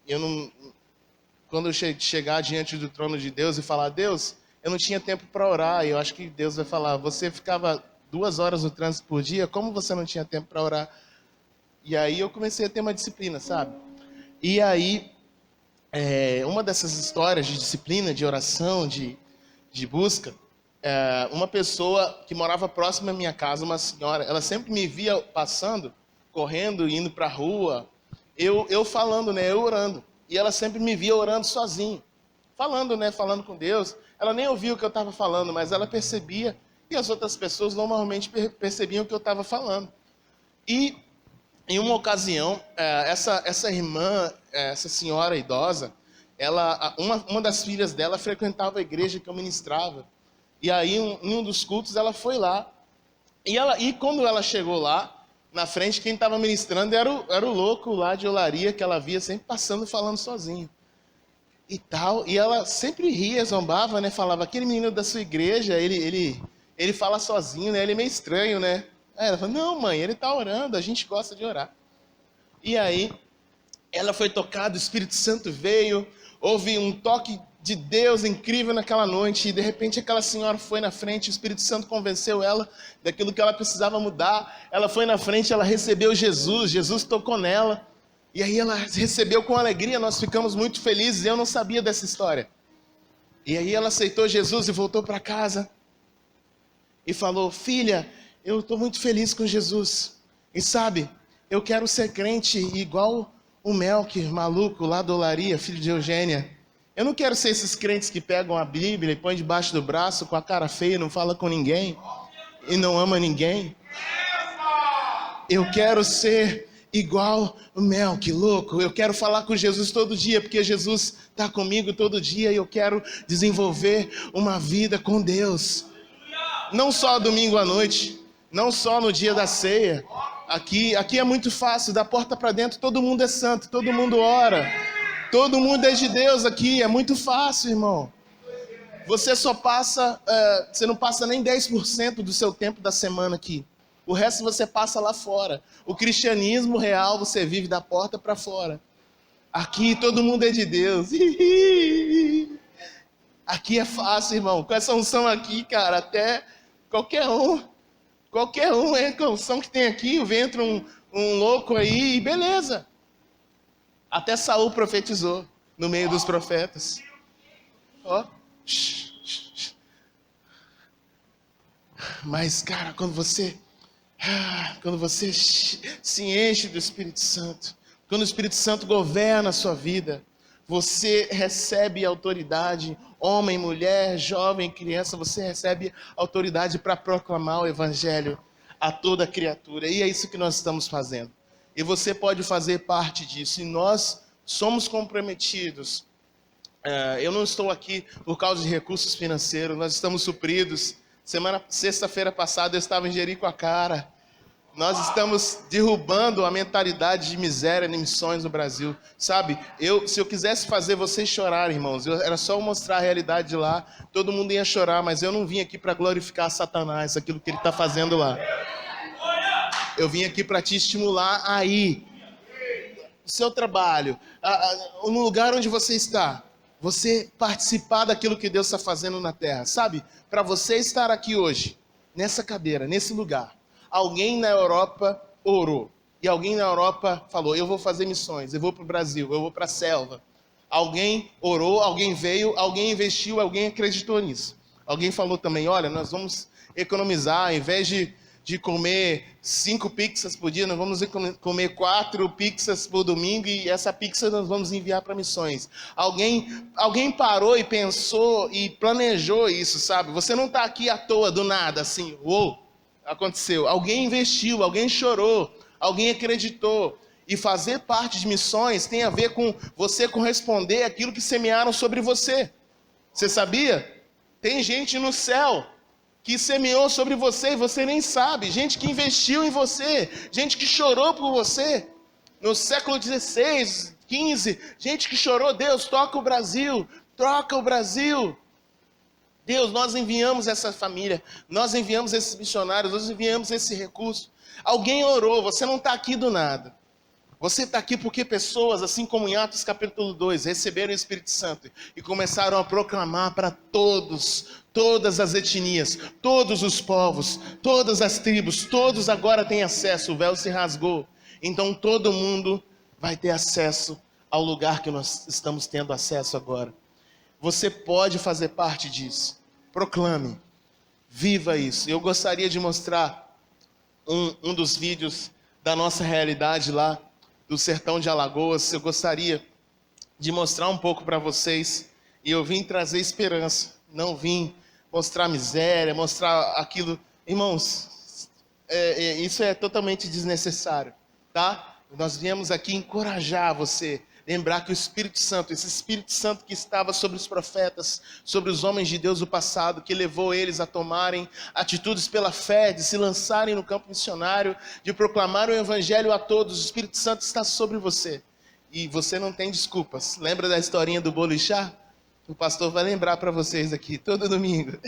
eu não, quando eu chegar diante do trono de Deus e falar, Deus, eu não tinha tempo para orar, e eu acho que Deus vai falar, você ficava 2 horas no trânsito por dia, como você não tinha tempo para orar? E aí eu comecei a ter uma disciplina, sabe? E aí, uma dessas histórias de disciplina, de oração, de busca, uma pessoa que morava próxima à minha casa, uma senhora, ela sempre me via passando, correndo, indo para a rua, eu falando, né, eu orando. E ela sempre me via orando sozinho, falando, né, falando com Deus. Ela nem ouvia o que eu estava falando, mas ela percebia, e as outras pessoas normalmente percebiam o que eu estava falando. E em uma ocasião, essa irmã, essa senhora idosa, uma das filhas dela frequentava a igreja que eu ministrava. E aí, em um dos cultos, ela foi lá. E quando ela chegou lá, na frente, quem estava ministrando era o louco lá de olaria, que ela via sempre passando falando sozinho. E tal. E ela sempre ria, zombava, né? Falava, aquele menino da sua igreja, ele fala sozinho, né? Ele é meio estranho, né? Aí ela falou, não, mãe, ele está orando, a gente gosta de orar. E aí, ela foi tocada, o Espírito Santo veio, houve um toque de Deus incrível naquela noite, e de repente aquela senhora foi na frente, o Espírito Santo convenceu ela daquilo que ela precisava mudar, ela foi na frente, ela recebeu Jesus, Jesus tocou nela, e aí ela recebeu com alegria, nós ficamos muito felizes, eu não sabia dessa história. E aí ela aceitou Jesus e voltou para casa, e falou, filha, eu estou muito feliz com Jesus, e sabe, eu quero ser crente igual o Melk, maluco lá da olaria, filho de Eugênia. Eu não quero ser esses crentes que pegam a Bíblia e põem debaixo do braço com a cara feia, não fala com ninguém e não ama ninguém. Eu quero ser igual o Melk, louco. Eu quero falar com Jesus todo dia, porque Jesus está comigo todo dia e eu quero desenvolver uma vida com Deus. Não só domingo à noite, não só no dia da ceia. Aqui é muito fácil, da porta para dentro todo mundo é santo, todo mundo ora. Todo mundo é de Deus aqui, é muito fácil, irmão. Você só passa, você não passa nem 10% do seu tempo da semana aqui. O resto você passa lá fora. O cristianismo real você vive da porta para fora. Aqui todo mundo é de Deus. Aqui é fácil, irmão. Com essa unção aqui, cara, até qualquer um é com a unção que tem aqui, entra um louco aí e beleza. Até Saul profetizou no meio dos profetas. Ó. Mas, cara, quando você se enche do Espírito Santo, quando o Espírito Santo governa a sua vida, você recebe autoridade, homem, mulher, jovem, criança, você recebe autoridade para proclamar o Evangelho a toda criatura. E é isso que nós estamos fazendo. E você pode fazer parte disso. E nós somos comprometidos. Eu não estou aqui por causa de recursos financeiros. Nós estamos supridos. Sexta-feira passada eu estava em Jericoacoara. Nós estamos derrubando a mentalidade de miséria e missões no Brasil. Sabe, se eu quisesse fazer vocês chorarem, irmãos, era só mostrar a realidade de lá. Todo mundo ia chorar, mas eu não vim aqui para glorificar Satanás, aquilo que ele está fazendo lá. Eu vim aqui para te estimular aí, no seu trabalho, no lugar onde você está, você participar daquilo que Deus está fazendo na terra, sabe? Para você estar aqui hoje, nessa cadeira, nesse lugar, alguém na Europa orou, e alguém na Europa falou, eu vou fazer missões, eu vou para o Brasil, eu vou para a selva. Alguém orou, alguém veio, alguém investiu, alguém acreditou nisso. Alguém falou também, olha, nós vamos economizar, ao invés de de comer 5 pizzas por dia, nós vamos comer 4 pizzas por domingo e essa pizza nós vamos enviar para missões. Alguém parou e pensou e planejou isso, sabe? Você não está aqui à toa, do nada, assim, uou, aconteceu. Alguém investiu, alguém chorou, alguém acreditou. E fazer parte de missões tem a ver com você corresponder àquilo que semearam sobre você. Você sabia? Tem gente no céu que semeou sobre você e você nem sabe. Gente que investiu em você. Gente que chorou por você. No século XVI, XV, gente que chorou. Deus, toca o Brasil. Troca o Brasil. Deus, nós enviamos essa família. Nós enviamos esses missionários. Nós enviamos esse recurso. Alguém orou. Você não está aqui do nada. Você está aqui porque pessoas, assim como em Atos capítulo 2, receberam o Espírito Santo e começaram a proclamar para todas as etnias, todos os povos, todas as tribos, todos agora têm acesso, o véu se rasgou. Então todo mundo vai ter acesso ao lugar que nós estamos tendo acesso agora. Você pode fazer parte disso. Proclame, viva isso. Eu gostaria de mostrar um dos vídeos da nossa realidade lá, do sertão de Alagoas. Eu gostaria de mostrar um pouco para vocês, e eu vim trazer esperança, não vim mostrar miséria, mostrar aquilo. Irmãos, isso é totalmente desnecessário, tá? Nós viemos aqui encorajar você, lembrar que o Espírito Santo, esse Espírito Santo que estava sobre os profetas, sobre os homens de Deus do passado, que levou eles a tomarem atitudes pela fé, de se lançarem no campo missionário, de proclamar o Evangelho a todos. O Espírito Santo está sobre você. E você não tem desculpas. Lembra da historinha do bolo e chá? O pastor vai lembrar para vocês aqui, todo domingo.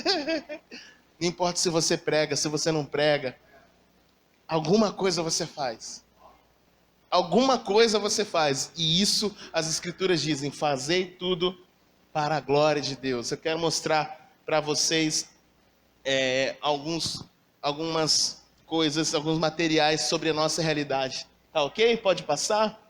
Não importa se você prega, se você não prega. Alguma coisa você faz. Alguma coisa você faz. E isso as Escrituras dizem: fazei tudo para a glória de Deus. Eu quero mostrar para vocês algumas coisas, alguns materiais sobre a nossa realidade. Tá ok? Pode passar?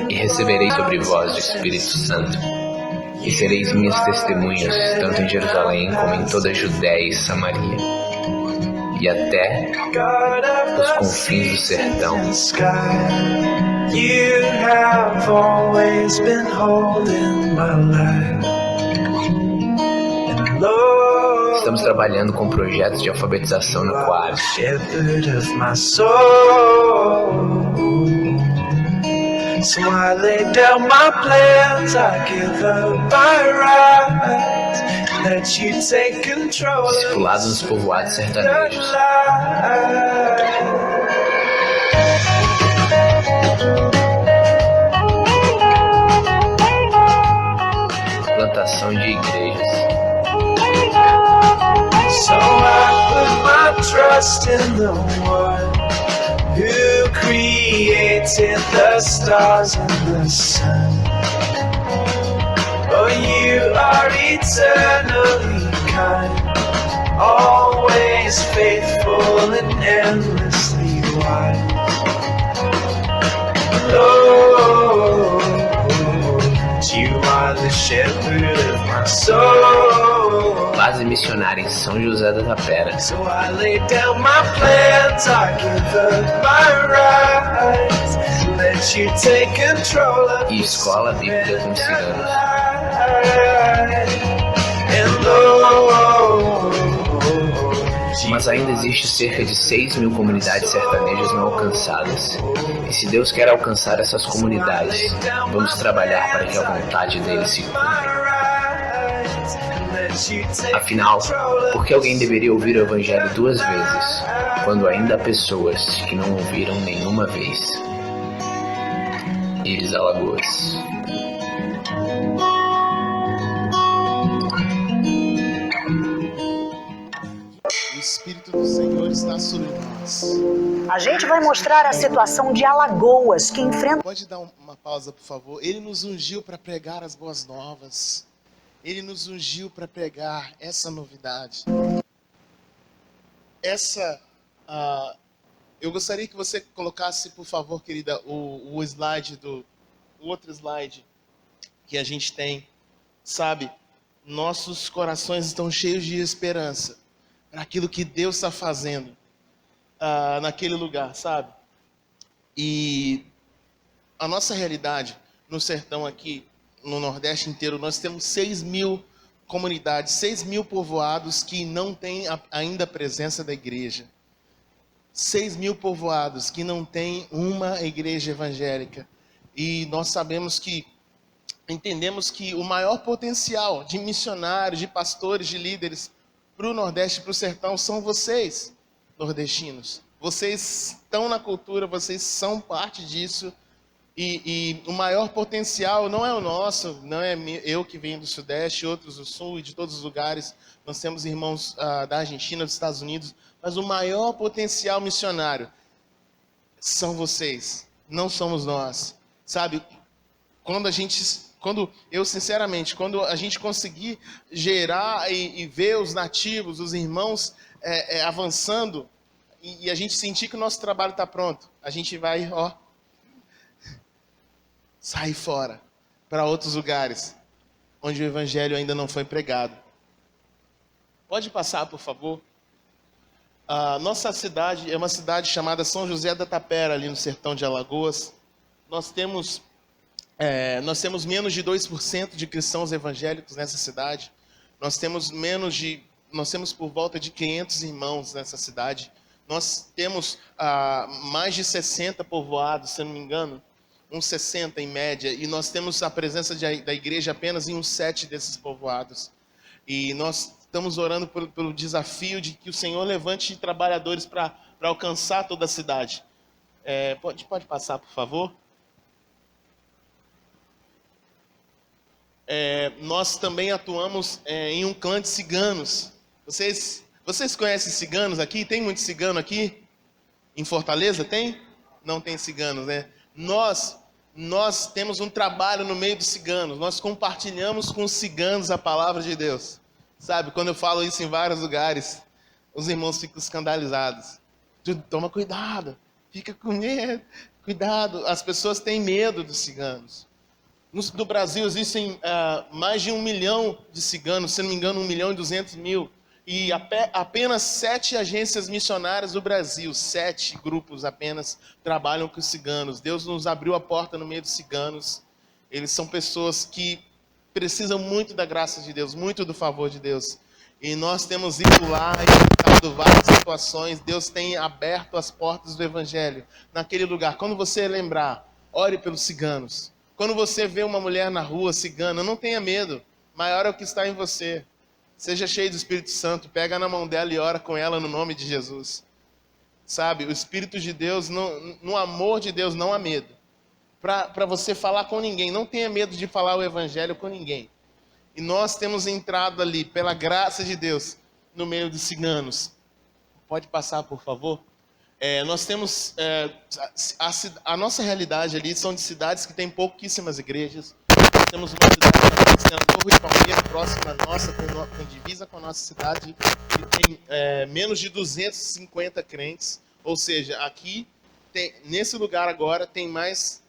E recebereis sobre vós o Espírito Santo, e sereis minhas testemunhas, tanto em Jerusalém como em toda a Judéia e Samaria, e até os confins do sertão. Estamos trabalhando com projetos de alfabetização no Coab. So I lay down my plans, I give up my rights, let you take control. Discipulado nos povoados sertanejos. Plantação de igrejas. So I put my trust in the one who created the stars and the sun. Oh, you are eternally kind, always faithful and endlessly wise. Lord, you are the shepherd of my soul. Base missionária em São José da Tapera. So I lay down my plans, I give up my rights, let you take control of E escola bíblica com ciganos. Mas ainda existe cerca de 6.000 comunidades sertanejas não alcançadas. E se Deus quer alcançar essas comunidades, vamos trabalhar para que a vontade dele se cumpra. Afinal, por que alguém deveria ouvir o Evangelho 2 vezes, quando ainda há pessoas que não ouviram nenhuma vez? Íris, Alagoas. O Espírito do Senhor está sobre nós. A gente vai mostrar a situação de Alagoas, que enfrenta... Pode dar uma pausa, por favor? Ele nos ungiu para pregar as boas novas. Ele nos ungiu para pregar essa novidade. Eu gostaria que você colocasse, por favor, querida, o slide o outro slide que a gente tem, sabe? Nossos corações estão cheios de esperança para aquilo que Deus está fazendo naquele lugar, sabe? E a nossa realidade no sertão aqui, no Nordeste inteiro, nós temos 6.000 comunidades, 6.000 povoados que não têm ainda a presença da igreja. 6.000 povoados que não têm uma igreja evangélica. E nós entendemos que o maior potencial de missionários, de pastores, de líderes para o Nordeste e para o sertão são vocês, nordestinos. Vocês estão na cultura, vocês são parte disso. E o maior potencial não é o nosso, não é eu que venho do Sudeste, outros do Sul e de todos os lugares. Nós temos irmãos da Argentina, dos Estados Unidos, mas o maior potencial missionário são vocês, não somos nós. Sabe, quando a gente conseguir gerar e ver os nativos, os irmãos avançando, e a gente sentir que o nosso trabalho está pronto, a gente vai, sair fora para outros lugares onde o evangelho ainda não foi pregado. Pode passar, por favor. A nossa cidade é uma cidade chamada São José da Tapera, ali no sertão de Alagoas. Nós temos menos de 2% de cristãos evangélicos nessa cidade. Nós temos por volta de 500 irmãos nessa cidade. Nós temos mais de 60 povoados, se eu não me engano, uns 60 em média, e nós temos a presença da igreja apenas em uns 7 desses povoados. E nós estamos orando pelo desafio de que o Senhor levante trabalhadores para alcançar toda a cidade. Pode passar, por favor? Nós também atuamos em um clã de ciganos. Vocês conhecem ciganos aqui? Tem muito cigano aqui? Em Fortaleza tem? Não tem ciganos, né? Nós temos um trabalho no meio dos ciganos. Nós compartilhamos com os ciganos a palavra de Deus. Sabe, quando eu falo isso em vários lugares, os irmãos ficam escandalizados. Toma cuidado, fica com medo, cuidado. As pessoas têm medo dos ciganos. No Brasil existem mais de 1 milhão de ciganos, se não me engano 1.200.000. E apenas 7 agências missionárias do Brasil, 7 grupos apenas, trabalham com os ciganos. Deus nos abriu a porta no meio dos ciganos. Eles são pessoas que precisam muito da graça de Deus, muito do favor de Deus. E nós temos ido lá e enfrentado várias situações. Deus tem aberto as portas do Evangelho naquele lugar. Quando você lembrar, ore pelos ciganos. Quando você vê uma mulher na rua cigana, não tenha medo. Maior é o que está em você. Seja cheio do Espírito Santo, pega na mão dela e ora com ela no nome de Jesus. Sabe, o Espírito de Deus, no amor de Deus não há medo. Para você falar com ninguém, não tenha medo de falar o Evangelho com ninguém. E nós temos entrado ali, pela graça de Deus, no meio dos ciganos. Pode passar, por favor? Nós temos, a nossa realidade ali são de cidades que têm pouquíssimas igrejas. Nós temos uma cidade chamada Senador Rui Palmeira, próxima à nossa, com divisa com a nossa cidade, que tem menos de 250 crentes. Ou seja, aqui, nesse lugar agora, tem mais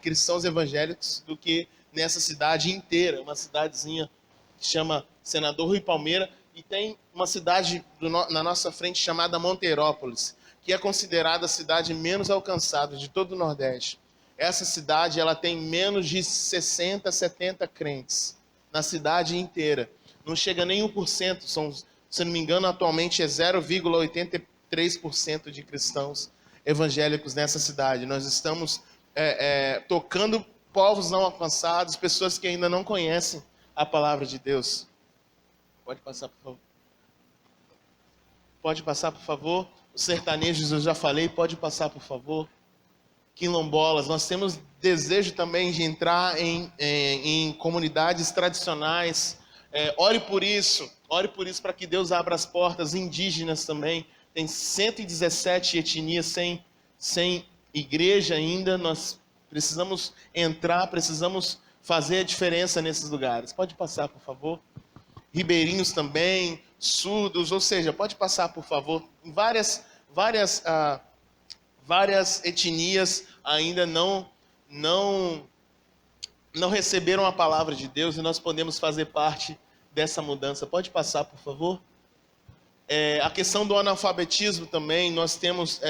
cristãos evangélicos do que nessa cidade inteira. Uma cidadezinha que chama Senador Rui Palmeira. E tem uma cidade na nossa frente chamada Monteirópolis, que é considerada a cidade menos alcançada de todo o Nordeste. Essa cidade ela tem menos de 60, 70 crentes na cidade inteira. Não chega nem 1%, se não me engano, atualmente é 0,83% de cristãos evangélicos nessa cidade. Nós estamos tocando povos não alcançados, pessoas que ainda não conhecem a palavra de Deus. Pode passar, por favor. Pode passar, por favor. Os sertanejos eu já falei, pode passar, por favor. Quilombolas, nós temos desejo também de entrar em comunidades tradicionais. Ore por isso para que Deus abra as portas. Indígenas também, tem 117 etnias sem igreja ainda. Nós precisamos entrar, precisamos fazer a diferença nesses lugares. Pode passar, por favor. Ribeirinhos também, surdos, ou seja, pode passar, por favor. Várias etnias ainda não não receberam a palavra de Deus e nós podemos fazer parte dessa mudança. Pode passar, por favor? A questão do analfabetismo também, nós temos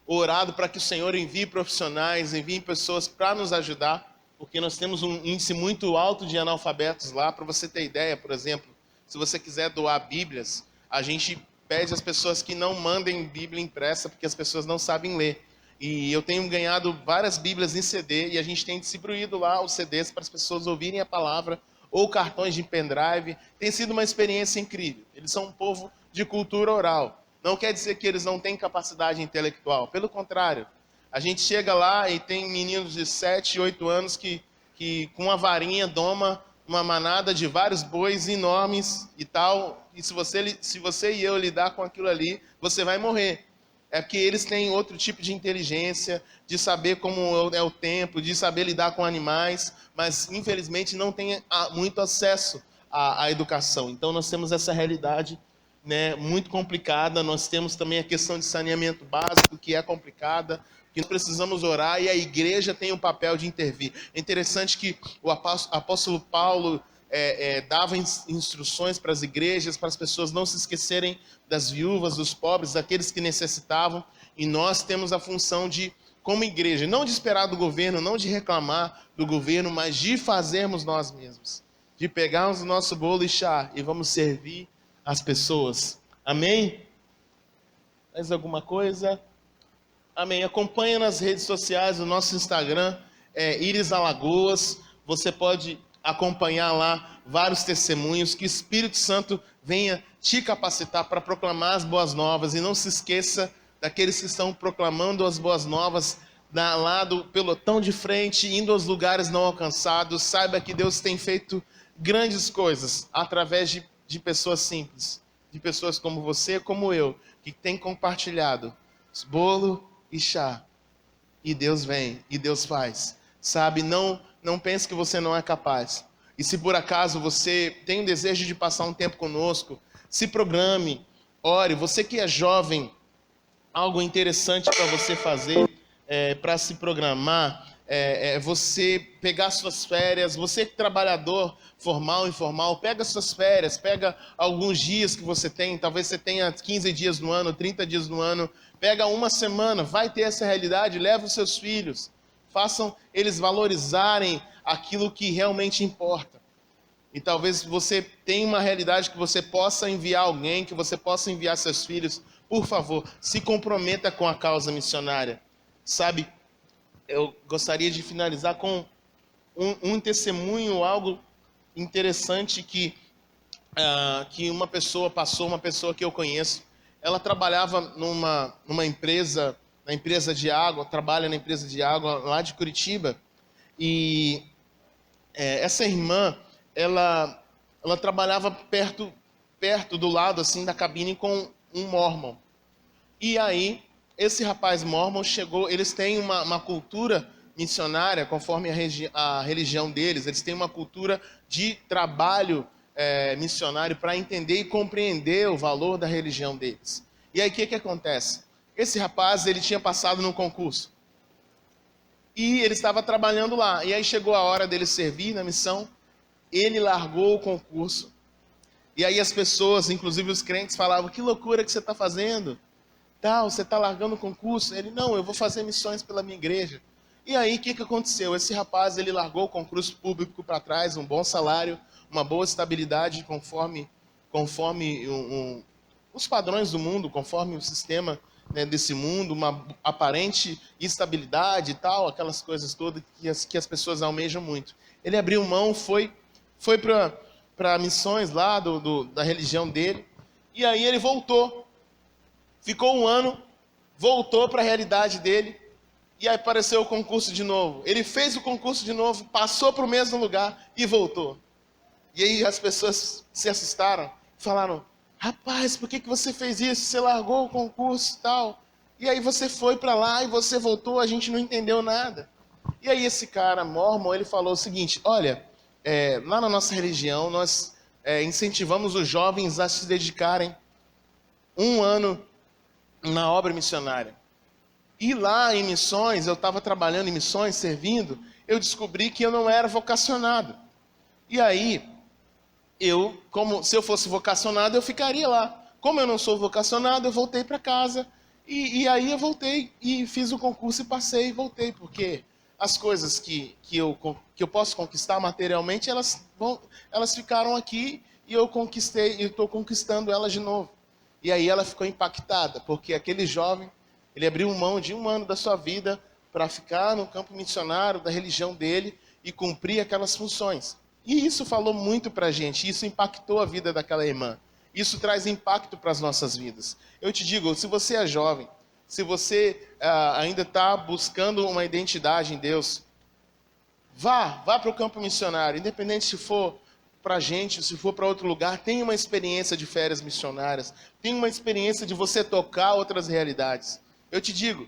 orado para que o Senhor envie profissionais, envie pessoas para nos ajudar, porque nós temos um índice muito alto de analfabetos lá. Para você ter ideia, por exemplo, se você quiser doar Bíblias, a gente pede às pessoas que não mandem Bíblia impressa, porque as pessoas não sabem ler. E eu tenho ganhado várias Bíblias em CD, e a gente tem distribuído lá os CDs para as pessoas ouvirem a palavra, ou cartões de pendrive. Tem sido uma experiência incrível. Eles são um povo de cultura oral. Não quer dizer que eles não têm capacidade intelectual. Pelo contrário, a gente chega lá e tem meninos de 7, 8 anos que com uma varinha doma uma manada de vários bois enormes e tal. E se você e eu lidar com aquilo ali, você vai morrer. É porque eles têm outro tipo de inteligência, de saber como é o tempo, de saber lidar com animais, mas infelizmente não tem muito acesso à educação. Então nós temos essa realidade, né, muito complicada. Nós temos também a questão de saneamento básico, que é complicada, que nós precisamos orar, e a igreja tem o papel de intervir. É interessante que o apóstolo Paulo dava instruções para as igrejas, para as pessoas não se esquecerem das viúvas, dos pobres, daqueles que necessitavam, e nós temos a função de, como igreja, não de esperar do governo, não de reclamar do governo, mas de fazermos nós mesmos, de pegarmos o nosso bolo e chá e vamos servir as pessoas. Amém? Mais alguma coisa? Amém. Acompanha nas redes sociais, o nosso Instagram é Iris Alagoas. Você pode acompanhar lá vários testemunhos. Que o Espírito Santo venha te capacitar para proclamar as boas novas. E não se esqueça daqueles que estão proclamando as boas novas lá do pelotão de frente, indo aos lugares não alcançados. Saiba que Deus tem feito grandes coisas através de pessoas simples, de pessoas como você, como eu, que tem compartilhado bolo e chá. E Deus vem, e Deus faz. Sabe, não pense que você não é capaz. E se por acaso você tem o desejo de passar um tempo conosco, se programe, ore. Você que é jovem, algo interessante para você fazer, para se programar, você pegar suas férias. Você que é trabalhador, formal, informal, pega suas férias, pega alguns dias que você tem, talvez você tenha 15 dias no ano, 30 dias no ano, pega uma semana, vai ter essa realidade, leva os seus filhos, façam eles valorizarem aquilo que realmente importa. E talvez você tenha uma realidade que você possa enviar alguém, que você possa enviar seus filhos. Por favor, se comprometa com a causa missionária. Sabe, eu gostaria de finalizar com um testemunho, algo interessante que uma pessoa passou, uma pessoa que eu conheço. Ela trabalhava numa empresa, na empresa de água, trabalha na empresa de água lá de Curitiba. E essa irmã, ela trabalhava perto do lado assim da cabine com um mormon. E aí, esse rapaz mormon chegou, eles têm uma cultura missionária, conforme a religião deles, eles têm uma cultura de trabalho missionário para entender e compreender o valor da religião deles. E aí, o que acontece? Esse rapaz, ele tinha passado num concurso. E ele estava trabalhando lá. E aí chegou a hora dele servir na missão, ele largou o concurso. E aí as pessoas, inclusive os crentes, falavam: que loucura que você está fazendo? Você está largando o concurso? Ele: não, eu vou fazer missões pela minha igreja. E aí o que aconteceu? Esse rapaz, ele largou o concurso público para trás, um bom salário, uma boa estabilidade conforme os padrões do mundo, conforme o sistema, né, desse mundo, uma aparente estabilidade e tal, aquelas coisas todas que as pessoas almejam muito. Ele abriu mão, foi para missões lá da religião dele, e aí ele voltou. Ficou um ano, voltou para a realidade dele, e aí apareceu o concurso de novo. Ele fez o concurso de novo, passou para o mesmo lugar e voltou. E aí as pessoas se assustaram, falaram: rapaz, por que você fez isso? Você largou o concurso e tal. E aí você foi para lá e você voltou, a gente não entendeu nada. E aí esse cara mormon, ele falou o seguinte: olha, lá na nossa religião, nós incentivamos os jovens a se dedicarem um ano na obra missionária. E lá em missões, eu estava trabalhando em missões, servindo, eu descobri que eu não era vocacionado. E aí, como se eu fosse vocacionado, eu ficaria lá. Como eu não sou vocacionado, eu voltei para casa. E aí eu voltei e fiz o concurso e passei e voltei. Porque as coisas que eu posso conquistar materialmente, elas ficaram aqui e eu conquistei, e estou conquistando elas de novo. E aí ela ficou impactada, porque aquele jovem, ele abriu mão de 1 ano da sua vida para ficar no campo missionário da religião dele e cumprir aquelas funções. E isso falou muito para a gente, isso impactou a vida daquela irmã. Isso traz impacto para as nossas vidas. Eu te digo, se você é jovem, se você ainda está buscando uma identidade em Deus, vá para o campo missionário, independente se for para a gente, se for para outro lugar, tenha uma experiência de férias missionárias, tenha uma experiência de você tocar outras realidades. Eu te digo,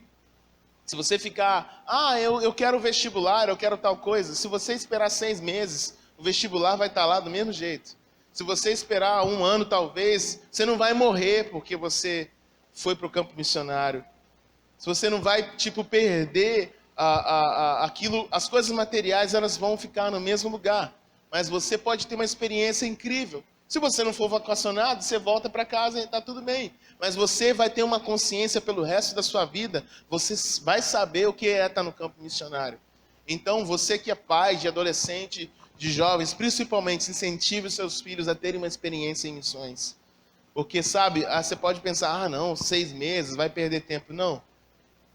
se você ficar, eu quero vestibular, eu quero tal coisa, se você esperar 6 meses, o vestibular vai estar lá do mesmo jeito. Se você esperar 1 ano, talvez, você não vai morrer porque você foi para o campo missionário. Se você não vai, perder aquilo, as coisas materiais, elas vão ficar no mesmo lugar. Mas você pode ter uma experiência incrível. Se você não for vocacionado, você volta para casa e está tudo bem. Mas você vai ter uma consciência pelo resto da sua vida. Você vai saber o que é estar no campo missionário. Então, você que é pai de adolescente, de jovens, principalmente, incentive os seus filhos a terem uma experiência em missões. Porque, sabe, você pode pensar, não, 6 meses, vai perder tempo. Não.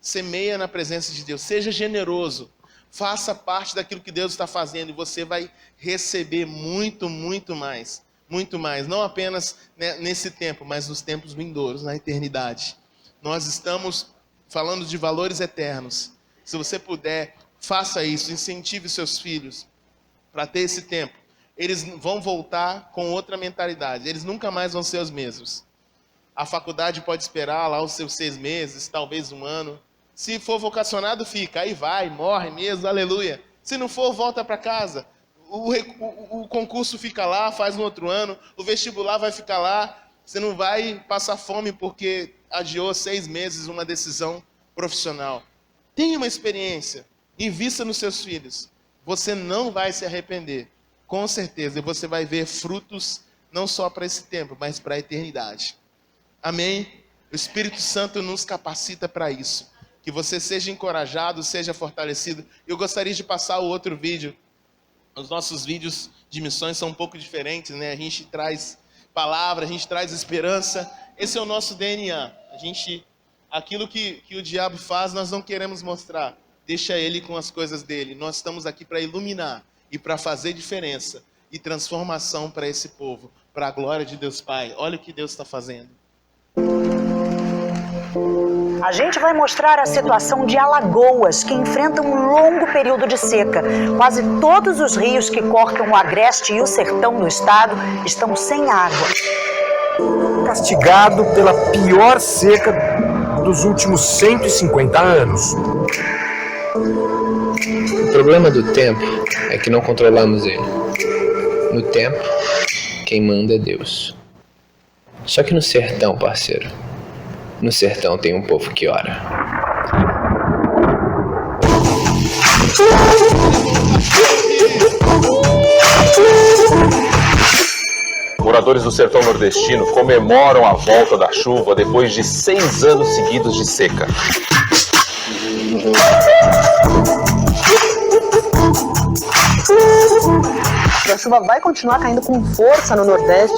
Semeia na presença de Deus. Seja generoso. Faça parte daquilo que Deus está fazendo e você vai receber muito, muito mais. Muito mais. Não apenas nesse tempo, mas nos tempos vindouros, na eternidade. Nós estamos falando de valores eternos. Se você puder, faça isso. Incentive os seus filhos para ter esse tempo. Eles vão voltar com outra mentalidade. Eles nunca mais vão ser os mesmos. A faculdade pode esperar lá os seus 6 meses, talvez 1 ano. Se for vocacionado, fica. Aí vai, morre mesmo, aleluia. Se não for, volta para casa. O concurso fica lá, faz no outro ano. O vestibular vai ficar lá. Você não vai passar fome porque adiou 6 meses uma decisão profissional. Tenha uma experiência. Invista nos seus filhos. Você não vai se arrepender. Com certeza. E você vai ver frutos não só para esse tempo, mas para a eternidade. Amém? O Espírito Santo nos capacita para isso. Que você seja encorajado, seja fortalecido. Eu gostaria de passar o outro vídeo. Os nossos vídeos de missões são um pouco diferentes, né? A gente traz palavra, a gente traz esperança. Esse é o nosso DNA. Aquilo que o diabo faz, nós não queremos mostrar. Deixa ele com as coisas dele. Nós estamos aqui para iluminar e para fazer diferença e transformação para esse povo, para a glória de Deus Pai. Olha o que Deus está fazendo. A gente vai mostrar a situação de Alagoas, que enfrenta um longo período de seca. Quase todos os rios que cortam o agreste e o sertão do estado estão sem água. Castigado pela pior seca dos últimos 150 anos. O problema do tempo é que não controlamos ele. No tempo, quem manda é Deus. Só que no sertão, parceiro, no sertão tem um povo que ora. Moradores do sertão nordestino comemoram a volta da chuva depois de 6 anos seguidos de seca. A chuva vai continuar caindo com força no Nordeste.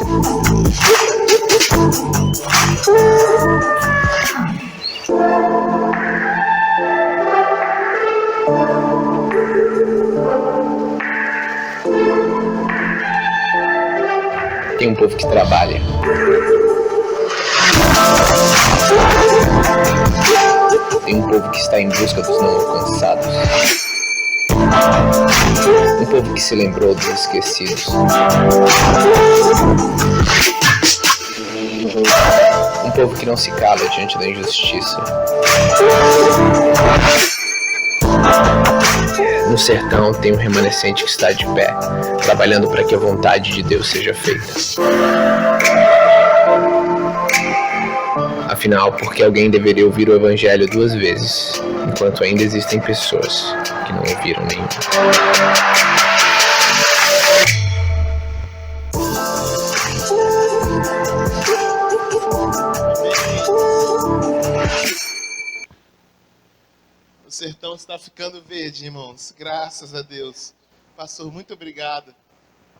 Tem um povo que trabalha. Tem um povo que está em busca dos não alcançados. Um povo que se lembrou dos esquecidos. Um povo que não se cala diante da injustiça. No sertão tem um remanescente que está de pé, trabalhando para que a vontade de Deus seja feita. A Afinal, por que alguém deveria ouvir o Evangelho 2 vezes, enquanto ainda existem pessoas que não ouviram nenhum? O sertão está ficando verde, irmãos. Graças a Deus. Pastor, muito obrigado.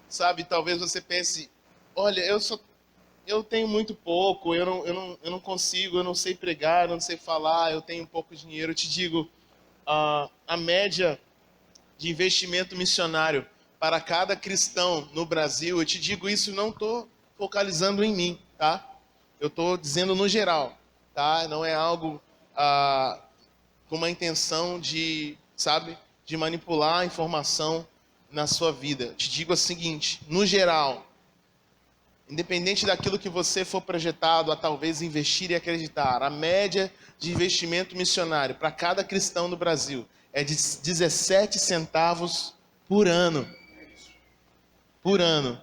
Sabe, talvez você pense, olha, eu tenho muito pouco, eu não consigo, eu não sei pregar, eu não sei falar, eu tenho pouco dinheiro. Eu te digo, a média de investimento missionário para cada cristão no Brasil, eu te digo isso, não estou focalizando em mim, tá? Eu estou dizendo no geral, tá? Não é algo com uma intenção de, sabe, de manipular a informação na sua vida. Eu te digo o seguinte, no geral, independente daquilo que você for projetado a talvez investir e acreditar, a média de investimento missionário para cada cristão no Brasil é de 17 centavos por ano. Por ano.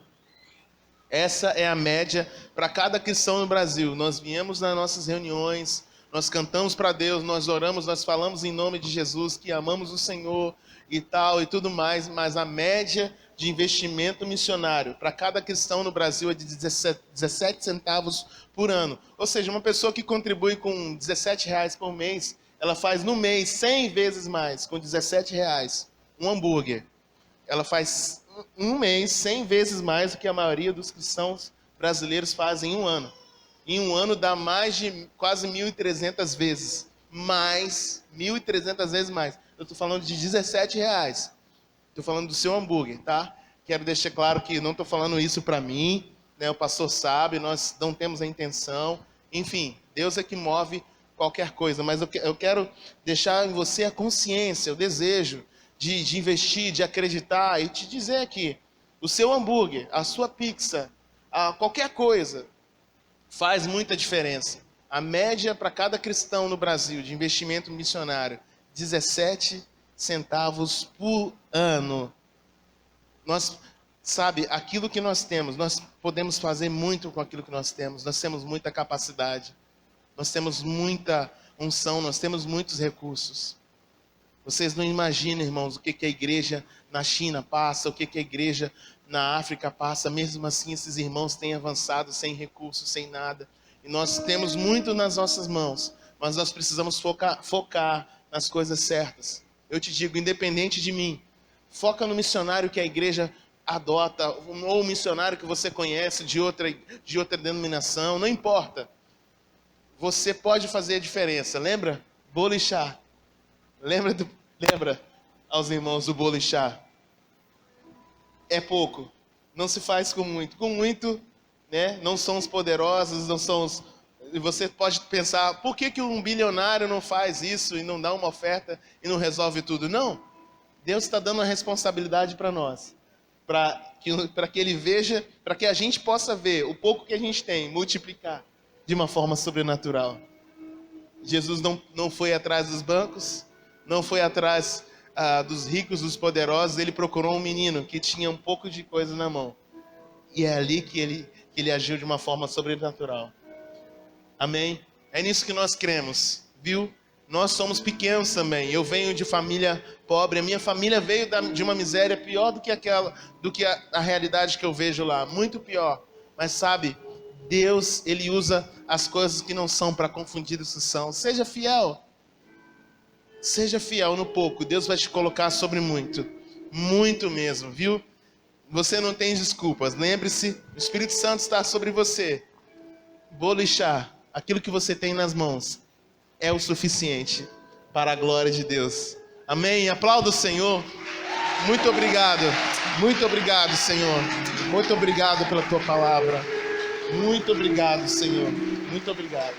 Essa é a média para cada cristão no Brasil. Nós viemos nas nossas reuniões, nós cantamos para Deus, nós oramos, nós falamos em nome de Jesus, que amamos o Senhor e tal e tudo mais, mas a média de investimento missionário para cada cristão no Brasil é de 17 centavos por ano. Ou seja, uma pessoa que contribui com 17 reais por mês, ela faz no mês 100 vezes mais, com 17 reais, um hambúrguer. Ela faz um mês 100 vezes mais do que a maioria dos cristãos brasileiros fazem em um ano. Em um ano dá mais de quase 1.300 vezes. Mais, 1.300 vezes mais. Eu estou falando de 17 reais. Estou falando do seu hambúrguer, tá? Quero deixar claro que não estou falando isso para mim, né? O pastor sabe, nós não temos a intenção. Enfim, Deus é que move qualquer coisa. Mas eu quero deixar em você a consciência, o desejo de investir, de acreditar e te dizer aqui, o seu hambúrguer, a sua pizza, qualquer coisa, faz muita diferença. A média para cada cristão no Brasil de investimento missionário, 17 centavos por ano. Nós, sabe, aquilo que nós temos, nós podemos fazer muito com aquilo que nós temos. Nós temos muita capacidade, nós temos muita unção, nós temos muitos recursos. Vocês não imaginam, irmãos, o que a igreja na China passa, o que a igreja na África passa. Mesmo assim, esses irmãos têm avançado sem recursos, sem nada. E nós temos muito nas nossas mãos, mas nós precisamos focar nas coisas certas. Eu te digo, independente de mim, foca no missionário que a igreja adota, ou o missionário que você conhece de outra denominação, não importa. Você pode fazer a diferença. Lembra? Bolo e chá. Lembra aos irmãos do bolo e chá? É pouco. Não se faz com muito. Com muito, né? Não são os poderosos, não são os... E você pode pensar, por que um bilionário não faz isso e não dá uma oferta e não resolve tudo? Não. Deus está dando a responsabilidade para nós. Para que Ele veja, para que a gente possa ver o pouco que a gente tem, multiplicar de uma forma sobrenatural. Jesus não foi atrás dos bancos, não foi atrás dos ricos, dos poderosos. Ele procurou um menino que tinha um pouco de coisa na mão. E é ali que ele agiu de uma forma sobrenatural. Amém? É nisso que nós cremos, viu? Nós somos pequenos também. Eu venho de família pobre. A minha família veio de uma miséria pior do que a realidade que eu vejo lá. Muito pior. Mas sabe, Deus, Ele usa as coisas que não são para confundir os que são. Seja fiel. Seja fiel no pouco. Deus vai te colocar sobre muito. Muito mesmo, viu? Você não tem desculpas. Lembre-se, o Espírito Santo está sobre você. Bolo e chá, aquilo que você tem nas mãos, é o suficiente para a glória de Deus. Amém? Aplauda o Senhor. Muito obrigado. Muito obrigado, Senhor. Muito obrigado pela tua palavra. Muito obrigado, Senhor. Muito obrigado.